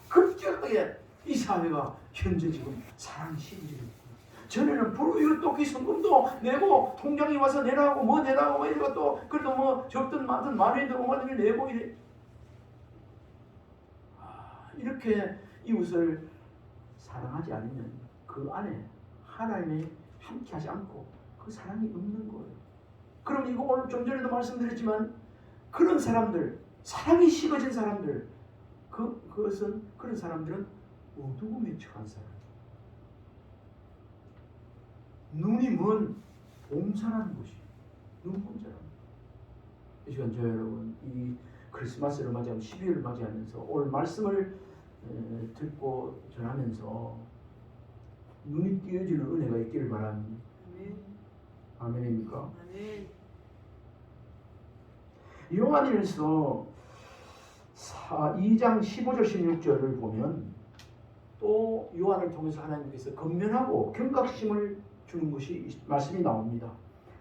S1: 급격하게 이 사회가 현재 지금 사랑이 식어지고 전에는 불우이웃 돕기 성금도 내고 통장에 와서 내라고 뭐 내라고 뭐 이러고 또 그래도 뭐 적든 많든 많이 들고 많이 내고 이래 이렇게 이웃을 사랑하지 않으면 그 안에 하나님이 함께하지 않고 그 사랑이 없는 거예요. 그럼 이거 오늘 좀 전에도 말씀드렸지만 그런 사람들 사랑이 식어진 사람들 그것은 그런 사람들은 어두움에 처한 사람 눈이 먼 봉사라는 것이 눈 봉사라는 이 시간 저 여러분 이 크리스마스를 맞이하고 12월을 맞이하면서 오늘 말씀을 듣고 전하면서 눈이 띄어지는 은혜가 있기를 바랍니다. 아멘입니까?
S2: 아멘.
S1: 요한일서 2장 15절 16절을 보면 또 요한을 통해서 하나님께서 건면하고 경각심을 주는 것이 말씀이 나옵니다.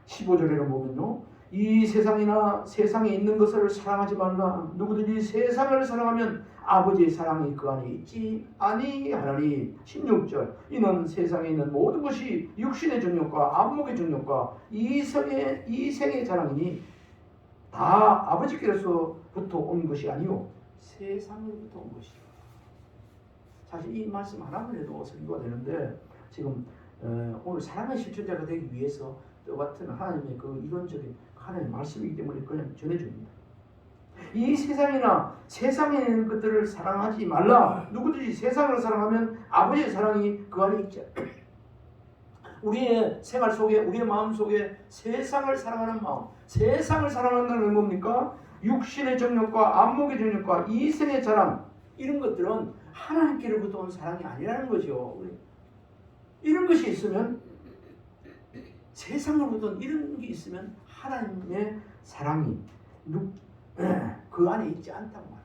S1: 15절에는 보면요 이 세상이나 세상에 있는 것을 사랑하지 말라. 누구든지 세상을 사랑하면 아버지의 사랑이 그 안에 있지 아니하나니. 16절 이는 세상에 있는 모든 것이 육신의 정욕과 안목의 정욕과 이생의 자랑이니 다 아버지께로서부터 온 것이 아니요 세상으로부터 온 것이요. 사실 이 말씀 하나만 해도 설교가 되는데 지금 오늘 사랑의 실천자가 되기 위해서 똑같은 하나님의 그 이론적인 하나님의 말씀이기 때문에 그냥 전해줍니다. 이 세상이나 세상에 있는 것들을 사랑하지 말라. 누구든지 세상을 사랑하면 아버지의 사랑이 그 안에 있지. 우리의 생활 속에 우리의 마음 속에 세상을 사랑하는 마음 세상을 사랑하는 건 뭡니까? 육신의 정욕과 안목의 정욕과 이생의 자랑 이런 것들은 하나님께로부터 온 사랑이 아니라는 거죠. 이런 것이 있으면 세상으로부터 이런 게 있으면 하나님의 사랑이 그 안에 있지 않다고 말합니다.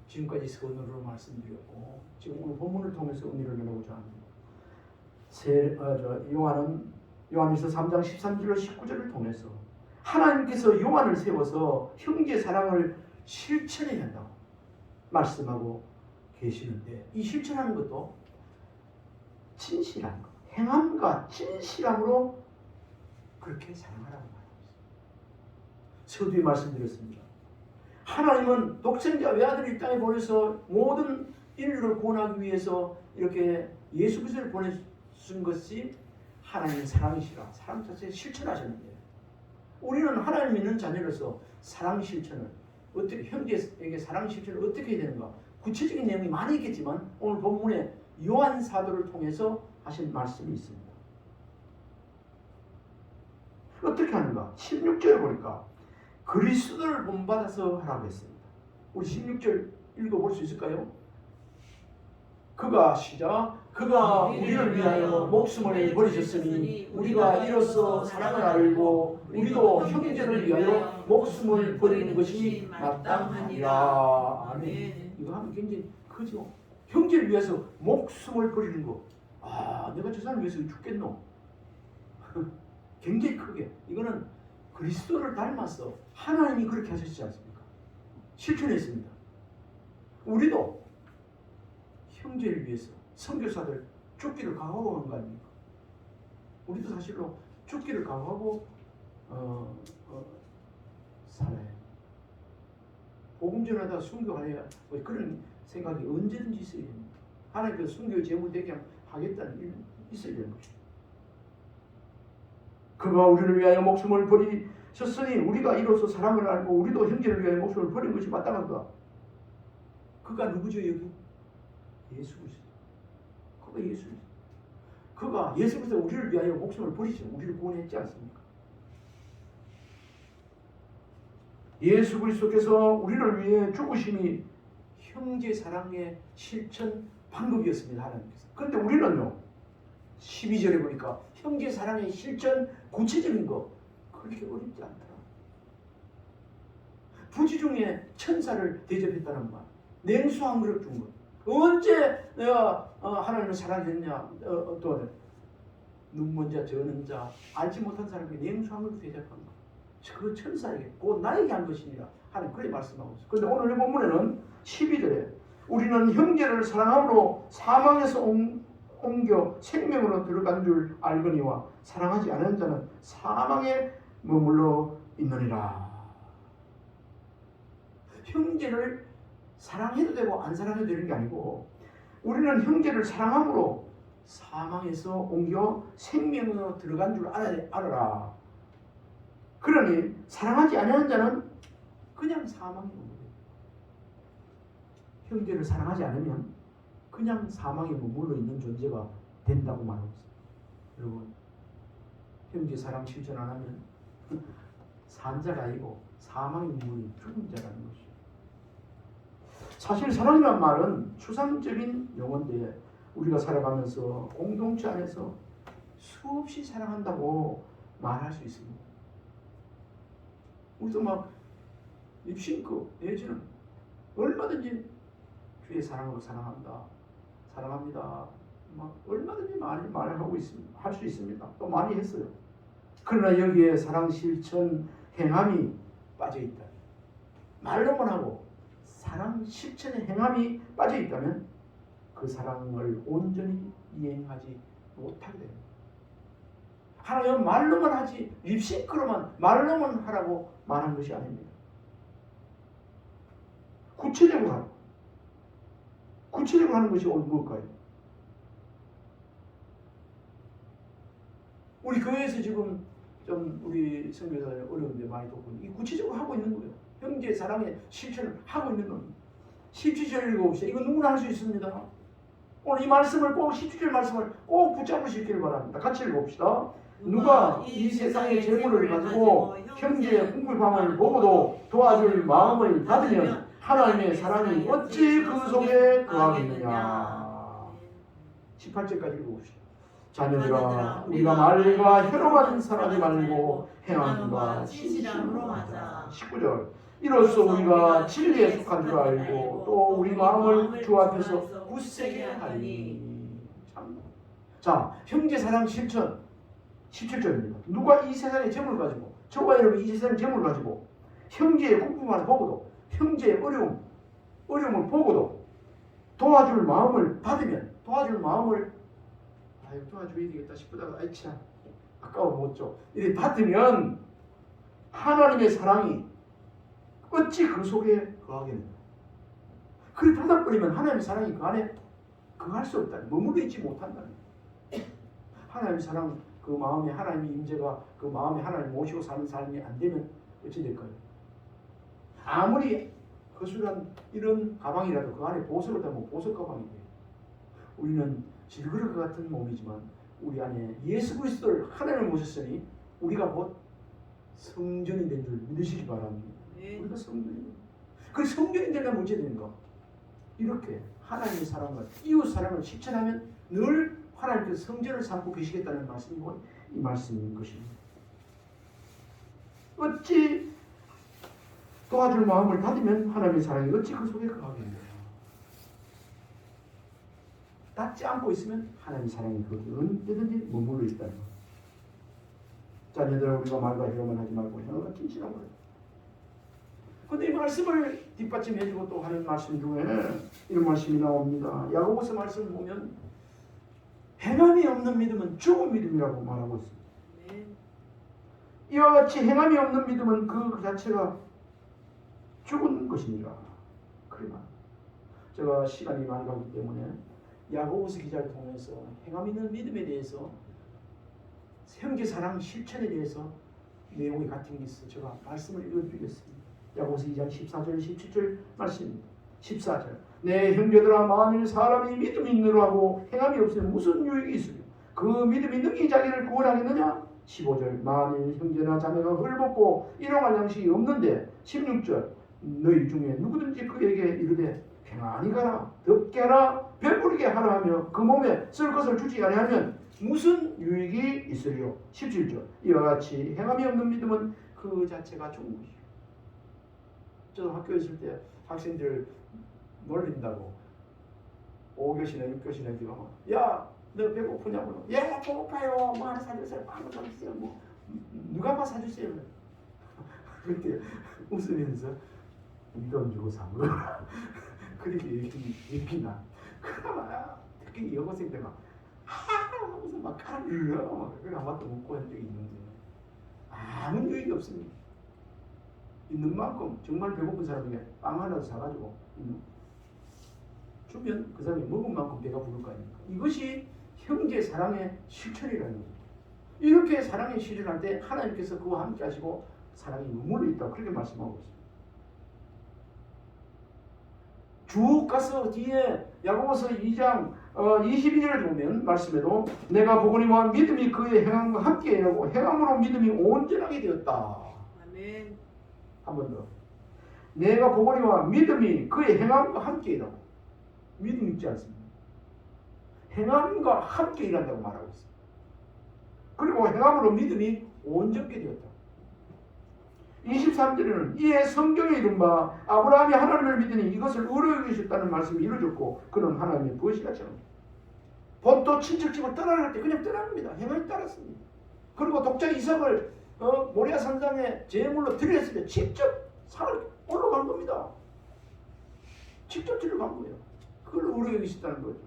S1: 지금까지 선으로 말씀드렸고 지금 오늘 본문을 통해서 의미를 나누고자 합니다. 요한일서 3장 13절로 19절을 통해서 하나님께서 요한을 세워서 형제 사랑을 실천해야 한다고 말씀하고 계시는데 이 실천하는 것도 진실한 것, 행함과 진실함으로 그렇게 사랑하라고 말합니다. 서두에 말씀드렸습니다. 하나님은 독생자 외아들을 이 땅에 보내서 모든 인류를 구원하기 위해서 이렇게 예수 그리스도를 보내신 것이 하나님의 사랑이시라. 사랑 자체에 실천하셨는데 우리는 하나님 믿는 자녀로서 사랑 실천을 어떻게 형제에게 사랑 실천을 어떻게 해야 되는가? 구체적인 내용이 많이 있겠지만 오늘 본문에 요한 사도를 통해서 하신 말씀이 있습니다. 어떻게 하는가? 16절에 보니까 그리스도를 본받아서 하라고 했습니다. 우리 16절 읽어볼 수 있을까요? 그가 우리를 위하여 목숨을 버리셨으니 우리가 이로써 사랑을 알고 우리도 형제를 위하여 목숨을 버리는 것이 마땅하니라. 아멘. 이거 하면 굉장히 크죠. 형제를 위해서 목숨을 버리는 거. 아, 내가 저 사람 위해서 죽겠노? 굉장히 크게. 이거는 그리스도를 닮았어. 하나님이 그렇게 하셨지 않습니까? 실천했습니다. 우리도 형제를 위해서 선교사들 쫓기를 각오하고 한 거 아닙니까? 우리도 사실로 쫓기를 각오하고 살아야 복음 전하다 순교하야 그런 생각이 언제든지 있어야 됩니다. 하나님께서 순교의 제물 되게 하겠다는 일 있어야 되는 것입니다. 그가 우리를 위하여 목숨을 버리셨으니 우리가 이로써 사랑을 알고 우리도 형제를 위하여 목숨을 버린 것이 마땅하다. 그가 누구죠 여기? 예수 그리스도. 그가 예수 그리스도. 그가 예수 그리스도 우리를 위하여 목숨을 버리죠. 우리를 구원했지 않습니까? 예수 그리스도께서 우리를 위해 죽으심이 형제 사랑의 실천 방법이었습니다. 하나님께서. 그런데 우리는요 12절에 보니까 형제 사랑의 실천 구체적인 거 그렇게 어렵지 않더라. 부지 중에 천사를 대접했다는 말, 냉수 한 그릇 준 것. 언제 내가 하나님을 사랑했냐? 또 눈먼 자, 저는 자, 알지 못한 사람에게 냉수 한 그릇 대접한 것. 그 천사에게 곧 나에게 한 것이니라 하는 그렇게 말씀하고 있어요. 그런데 오늘 본문에는 12절에 우리는 형제를 사랑함으로 사망에서 옮겨 생명으로 들어간 줄 알거니와 사랑하지 않은 자는 사망에 머물러 있느니라. 형제를 사랑해도 되고 안 사랑해도 되는 게 아니고 우리는 형제를 사랑함으로 사망에서 옮겨 생명으로 들어간 줄 알아라. 그러니 사랑하지 않는 자는 그냥 사망에 머물러. 형제를 사랑하지 않으면 그냥 사망에 머물러 있는 존재가 된다고 말하고 있습니다. 여러분, 형제 사랑 실천 안 하면 산 자가 아니고 사망에 머물러 죽은 자라는 것이죠. 사실 사랑이란 말은 추상적인 용어인데 우리가 살아가면서 공동체 안에서 수없이 사랑한다고 말할 수 있습니다. 우리도 막 립싱크 내지는 얼마든지 주의 사랑으로 사랑한다, 사랑합니다. 막 얼마든지 말을 하고 있습니다. 할 수 있습니다. 또 많이 했어요. 그러나 여기에 사랑 실천 행함이 빠져 있다. 말로만 하고 사랑 실천의 행함이 빠져 있다면 그 사랑을 온전히 이행하지 못하게 됩니다. 하나님은 말로만 하지 립싱크로만 말로만 하라고 말한 것이 아닙니다. 구체적으로 하라. 구체적으로 하는 것이 오늘 무엇일까요? 우리 교회에서 지금 좀 우리 선교사들 어려운데 많이 돕고 이 구체적으로 하고 있는 거예요. 형제 사랑의 실천을 하고 있는 겁니다. 17절 읽어봅시다. 이거 누구나 할 수 있습니다. 오늘 이 말씀을 꼭 17절 말씀을 꼭 붙잡으시기를 바랍니다. 같이 읽어봅시다. 누가 이 세상의 재물을 가지고 형제의 궁핍함을 보고도 도와줄 마음을 받으면 하나님의 사랑이 어찌 그 속에 거하겠느냐. 18절까지 읽어봅시다. 자녀들아 우리가 말과 혀로만 살아지 말고 행함과 진실함으로 하자. 19절 이로써 우리가 진리에 속한 줄 알고 또 우리 마음을 주 앞에서 굳세게 하리니. 자, 형제 사랑 실천 17절입니다. 누가 이 세상의 재물을 가지고 저와 여러분 이 세상의 재물을 가지고 형제의 궁핍함을 보고도 형제의 어려움을 보고도 도와줄 마음을 받으면 도와줄 마음을 아유 도와줘야 되겠다 싶다가 아이 참 아까워 못 줘. 이렇게 받으면 하나님의 사랑이 어찌 그 속에 거하겠는가. 그래 받아버리면 하나님의 사랑이 그 안에 거할 수 없다. 머물러 있지 못한다는 거예요. 하나님의 사랑 그 마음에 하나님의 임재가 그 마음에 하나님 모시고 사는 삶이 안 되면 어찌 될까요? 아무리 허술한 이런 가방이라도 그 안에 보석을 담으면 보석 가방이 돼요. 우리는 질그릇 같은 몸이지만 우리 안에 예수 그리스도를 하나님을 모셨으니 우리가 곧 성전이 된 줄 믿으시기 바랍니다. 우리가 성전이 그 성전이 되려면 어찌 되는가? 이렇게 하나님의 사랑과 이웃 사랑을 실천하면 늘 하나님께서 성전을 삼고 계시겠다는 말씀이고 이 말씀인 것입니다. 어찌 도와줄 마음을 가지면 하나님의 사랑이 어찌 그 속에 거하겠느냐. 닿지 않고 있으면 하나님의 사랑이 거기 언제든지 머물러 있다는 것. 자녀들아 우리가 말과 혀만 하지 말고 혀가 진실한 거예요. 근데 이 말씀을 뒷받침해주고 또 하는 말씀 중에 이런 말씀이 나옵니다. 야고보서 말씀을 보면 행함이 없는 믿음은 죽은 믿음이라고 말하고 있습니다. 이와 같이 행함이 없는 믿음은 그 자체가 죽은 것입니다. 그러나 제가 시간이 많이 가기 때문에 야고보서 기자를 통해서 행함 있는 믿음에 대해서 형제 사랑 실천에 대해서 내용이 같은 게 있어 제가 말씀을 읽어드리겠습니다. 야고보서 2장 14절 17절 말씀입니다. 14절 내 형제들아 만일 사람이 믿음이 있느라고 행함이 없으면 무슨 유익이 있으며 그 믿음이 능히 자기를 구원하겠느냐. 15절 만일 형제나 자매가 헐벗고 일용할 양식이 없는데 16절 너희 중에 누구든지 그에게 이르되 평안히 가라 덥게 하라 배부르게 하라 하며 그 몸에 쓸 것을 주지 아니하면 무슨 유익이 있으리요. 17절 이와 같이 행함이 없는 믿음은 그 자체가 죽은 것이요. 저도 학교에 있을 때 학생들 놀린다고 5교시나 6교시나 지금 야 너 배고프냐고 예 배고파요 뭐 하나 사주세요 빵 사주세요 뭐 누가 봐 사주세요 그렇게 웃으면서 돈 주고 사 먹어라 그렇게 얘기나 그나마 특히 여고생들 막 하면서 막 가르려 그래 한 번도 먹고 한 적이 있는데 아무 유익이 없습니다. 있는 만큼 정말 배고픈 사람에게 빵 하나 사가지고 주면 그 사람이 먹은 만큼 배가 부를 거 아닙니까? 이것이 형제 사랑의 실천이라는 거죠. 이렇게 사랑의 실천할 때 하나님께서 그와 함께 하시고 사랑이 머물러 있다고 그렇게 말씀하고 있습니다. 쭉 가서 뒤에 야고보서 2장 22절을 보면 말씀에도 내가 보거니와 믿음이 그의 행함과 함께 하고 행함으로 믿음이 온전하게 되었다.
S2: 아멘.
S1: 한 번 더. 내가 보거니와 믿음이 그의 행함과 함께 일하고 믿음 있지 않습니까? 행함과 함께 일한다고 말하고 있습니다. 그리고 행함으로 믿음이 온전케 되었다. 23절에는 이에 성경에 이른바 아브라함이 하나님을 믿으니 이것을 의로 여기셨다는 말씀이 이루어졌고 그는 하나님의 벗이같이 합니다. 본토 친척집을 떠나갈 때 그냥 떠납니다. 행함이 따랐습니다. 그리고 독자 이삭을 모리아 산상에 제물로 드렸을 때 직접 산을 올라간 겁니다. 직접 들어간 거예요. 그걸 의로 여기셨다는 거죠.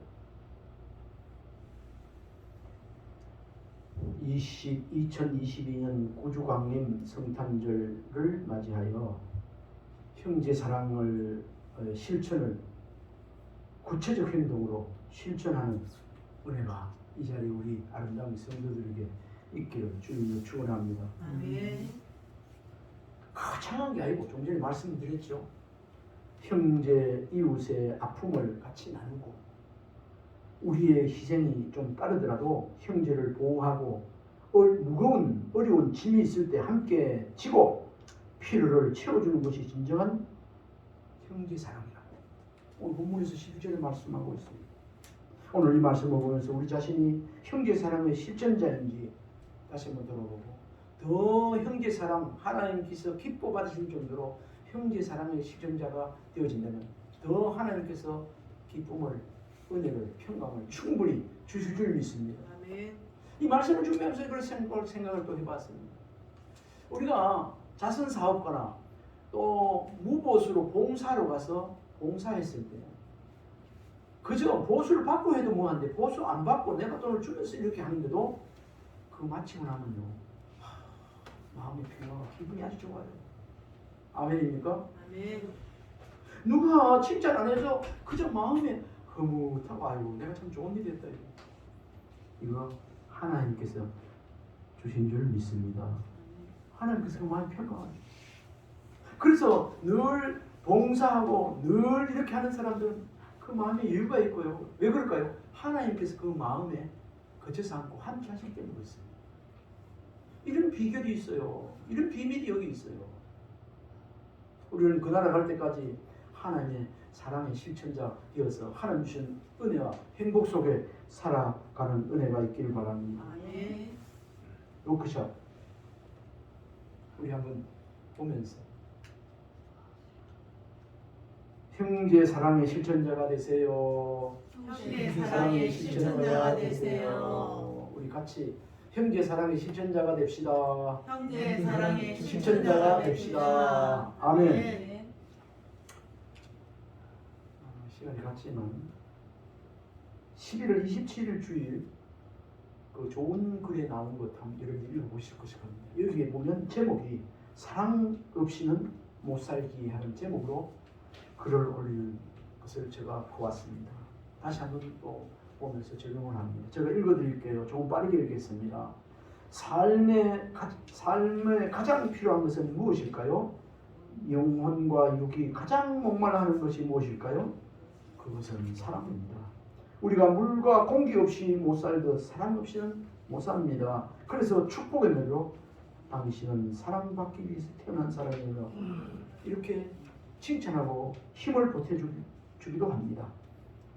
S1: 2022년 구주광림 성탄절을 맞이하여 형제 사랑을 실천을 구체적 행동으로 실천하는 은혜가 이 자리에 우리 아름다운 성도들에게 있기를 주님으로 축원합니다.
S2: 아멘.
S1: 거창한 게 아니고 좀 전에 말씀드렸죠. 형제 이웃의 아픔을 같이 나누고 우리의 희생이 좀 따르더라도 형제를 보호하고 무거운 어려운 짐이 있을 때 함께 지고 필요를 채워주는 것이 진정한 형제 사랑이다. 오늘 본문에서 12절에 말씀하고 있습니다. 오늘 이 말씀을 보면서 우리 자신이 형제 사랑의 실천자인지 다시 한번 돌아보고 더 형제 사랑 하나님께서 기뻐 받으실 정도로 형제 사랑의 실천자가 되어진다면 더 하나님께서 기쁨을 은혜를 평강을 충분히 주실 줄 믿습니다.
S2: 아멘.
S1: 이 말씀을 준비하면서 그런 생각을 또 해봤습니다. 우리가 자선 사업가나 또 무보수로 봉사로 가서 봉사했을 때 그저 보수를 받고 해도 뭐한데 보수 안 받고 내가 돈을 주면서 이렇게 하는데도 그 마치고 나면요 마음이 평화가 기분이 아주 좋아요. 아멘입니까?
S2: 아멘.
S1: 누가 칭찬 안 해서 그저 마음에 흐뭇하고 아이고 내가 참 좋은 일이 했다 이거 하나님께서 주신 줄 믿습니다. 하나님께서 그 마음이 평화하죠. 그래서 늘 봉사하고 늘 이렇게 하는 사람들은 그 마음에 여유가 있고요. 왜 그럴까요? 하나님께서 그 마음에 거쳐서 않고 함께 하실 때문에 그렇습니다. 이런 비결이 있어요. 이런 비밀이 여기 있어요. 우리는 그 나라 갈 때까지 하나님의 사랑의 실천자 되어서 하나님 주신 은혜와 행복 속에 살아가는 은혜가 있기를 바랍니다.
S2: 아멘.
S1: 워크숍 우리 한번 보면서 형제 사랑의 실천자가 되세요.
S2: 형제 사랑의 실천자가 되세요.
S1: 우리 같이 형제 사랑의 실천자가 됩시다.
S2: 형제 사랑의
S1: 실천자가 됩시다. 아멘.
S2: 네.
S1: 시간이 갔지만 11월 27일 주일 그 좋은 글에 나온 것 한번 여러분이 읽어보실 것이 겁니다. 여기에 보면 제목이 사랑 없이는 못 살기 하는 제목으로 글을 올리는 것을 제가 보았습니다. 다시 한번 또 보면서 적용을 합니다. 제가 읽어드릴게요. 조금 빠르게 읽겠습니다. 삶에 가장 필요한 것은 무엇일까요? 영혼과 육이 가장 목말라하는 것이 무엇일까요? 그것은 사랑입니다. 우리가 물과 공기 없이 못 살듯 사랑 없이는 못 삽니다. 그래서 축복의 노래로 당신은 사랑받기 위해서 태어난 사람이며 이렇게 칭찬하고 힘을 보태주기도 합니다.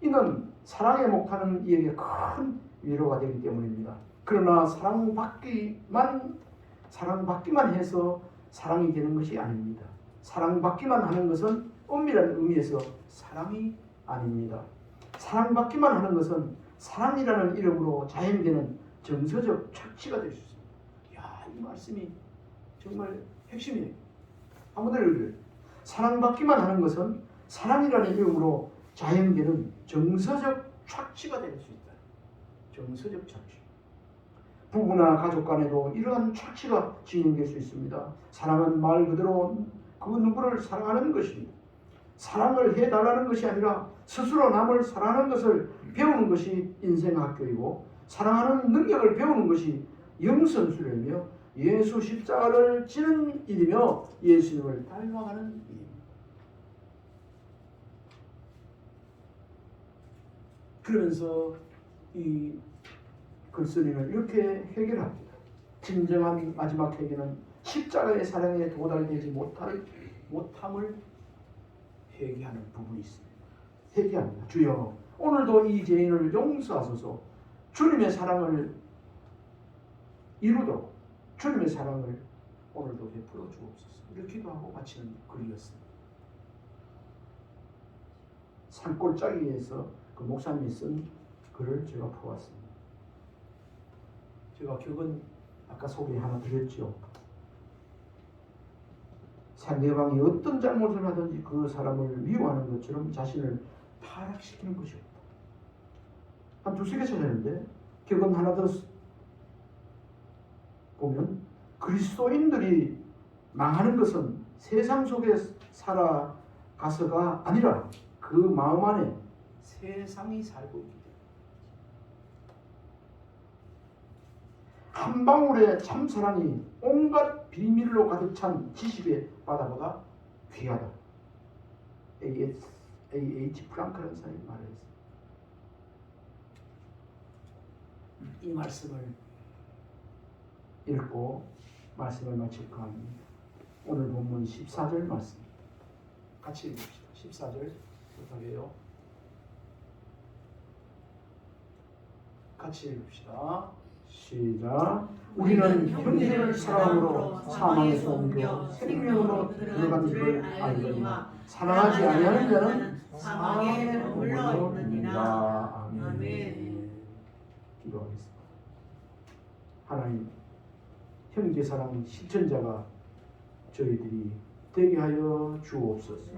S1: 이는 사랑에 목타는 이에게 큰 위로가 되기 때문입니다. 그러나 사랑받기만 해서 사랑이 되는 것이 아닙니다. 사랑받기만 하는 것은 엄밀한 의미에서 사랑이 아닙니다. 사랑받기만 하는 것은 사랑이라는 이름으로 자행되는 정서적 착취가 될 수 있습니다. 이야, 이 말씀이 정말 핵심이에요. 한번 더 읽어요. 사랑받기만 하는 것은 사랑이라는 이름으로 자행되는 정서적 착취가 될 수 있다. 정서적 착취. 부부나 가족 간에도 이러한 착취가 진행될 수 있습니다. 사랑은 말 그대로 그 누구를 사랑하는 것입니다. 사랑을 해달라는 것이 아니라 스스로 남을 사랑하는 것을 배우는 것이 인생학교이고 사랑하는 능력을 배우는 것이 영성수련이며 예수 십자가를 지는 일이며 예수님을 닮아가는 일입니다. 그러면서 이 글쓰리는 이렇게 해결합니다. 진정한 마지막 해결은 십자가의 사랑에 도달되지 못함을 회개하는 부분이 있습니다. 회개합니다. 주여, 오늘도 이 죄인을 용서하소서. 주님의 사랑을 이루도록 주님의 사랑을 오늘도 베풀어 주옵소서. 이렇게 기도하고 마치는 글이었습니다. 산골짜기에서 그 목사님이 쓴 글을 제가 보았습니다. 제가 격은 아까 소개 하나 드렸죠. 상대방이 어떤 잘못을 하든지 그 사람을 미워하는 것처럼 자신을 타락시키는 것이 없다. 한 두세 개 찾았는데 격은 하나 더 보면 그리스도인들이 망하는 것은 세상 속에 살아가서가 아니라 그 마음 안에 세상이 살고 있기 때문에 한 방울의 참사랑이 온갖 비밀로 가득 찬 지식의 바다보다 귀하다. A.H. 프랑크라는 사람이 말했습니다. 이 말씀을 읽고 말씀을 마칠까 합니다. 오늘 본문 14절 말씀입니다. 같이 읽읍시다. 14절 부탁해요. 같이 읽읍시다. 시작. 우리는 형제를 사랑으로 사망에서 옮겨 생명으로 들어간 줄을 알거니와 사랑하지 아니하는 자는 사망에 머물러 있느니라. 아멘. 기도하겠습니다. 하나님, 형제 사랑 실천자가 저희들이 되게 하여 주옵소서.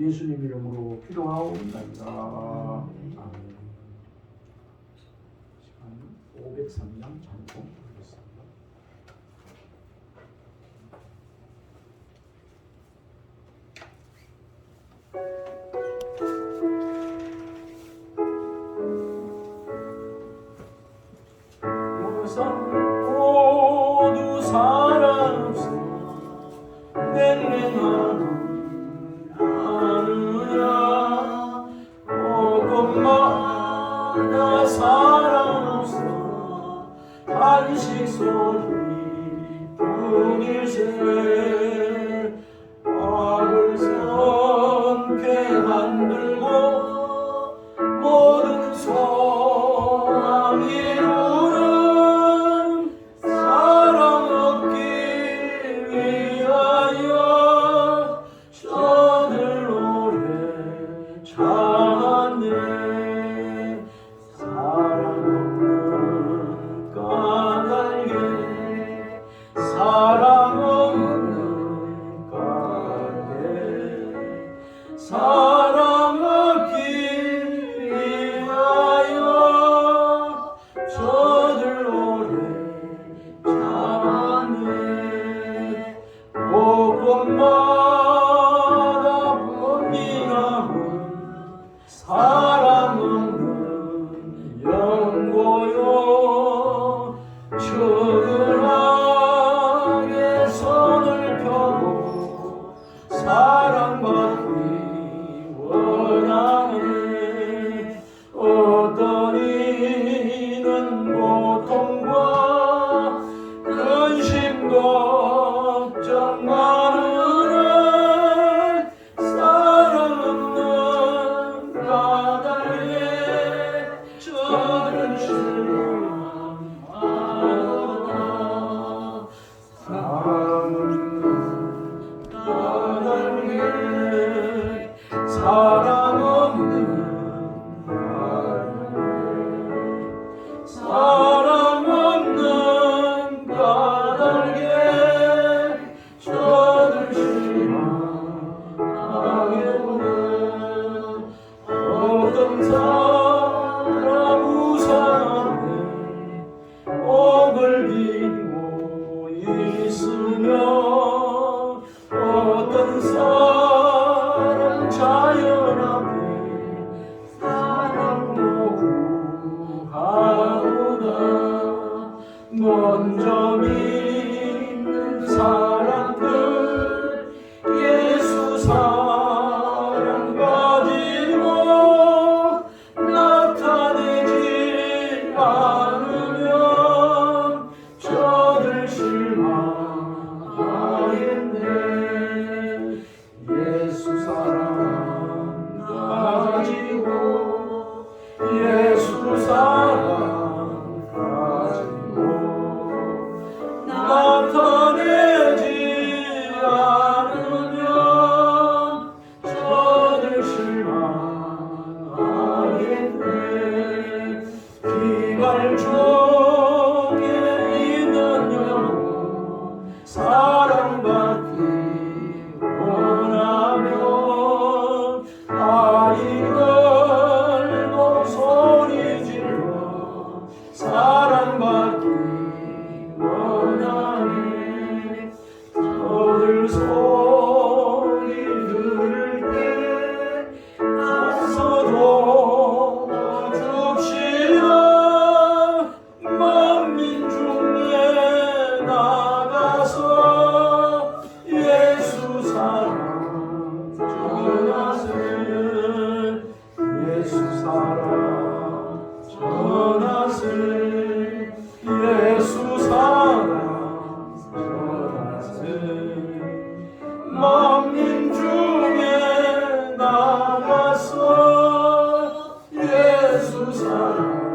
S1: 예수님 이름으로 기도하옵나이다. 아멘. 503장 찬송 하겠습니다. 모두 살아서 맹맹하느라 곳곳마다 살아서 탄식 소리 뿐일세 악을 성게 만들고 모든 소망 이루는 사랑 얻기 위하여 저들 노래 찾네. 사랑 없는 까닭에 사랑 없는 까닭에 사랑 얻기 위하여 저들 노래 찾네. 곳곳마다 번민함은 사랑 없는 영고요. 측은하게 손을 펴고 사랑받기 원하네. 어떤 이는 고통과 근심 걱정 많으나 사랑 없는 까닭에 저는 실망하노라. 사랑 없는 까닭에 사랑 없는 까닭에 사랑 없는 까닭에 저들 실망하겠구나. 어떤 사람 우상에 옥을 빌고 있으며 어떤 사람 자연 앞에 사랑도 구하오나 먼저 믿는 사람들 예수 사랑 가지고 나타내지 않으면 저들 실망하겠네. 예수 사랑 가지고 예수 사랑 가지고 나타내지 않으면 저들 실망하겠네. 기갈 중에 있는 영혼 사랑받기 원하면 아이 걸고 소리 질러 사랑받기 원하네. 저들 소리 들을 때 가서 도와줍시다. 만민 중에 나가서 예수 사랑 전하세. 예수 사랑 전하세. 예수 사랑 전하세. 만민 중에 나가서 예수 사랑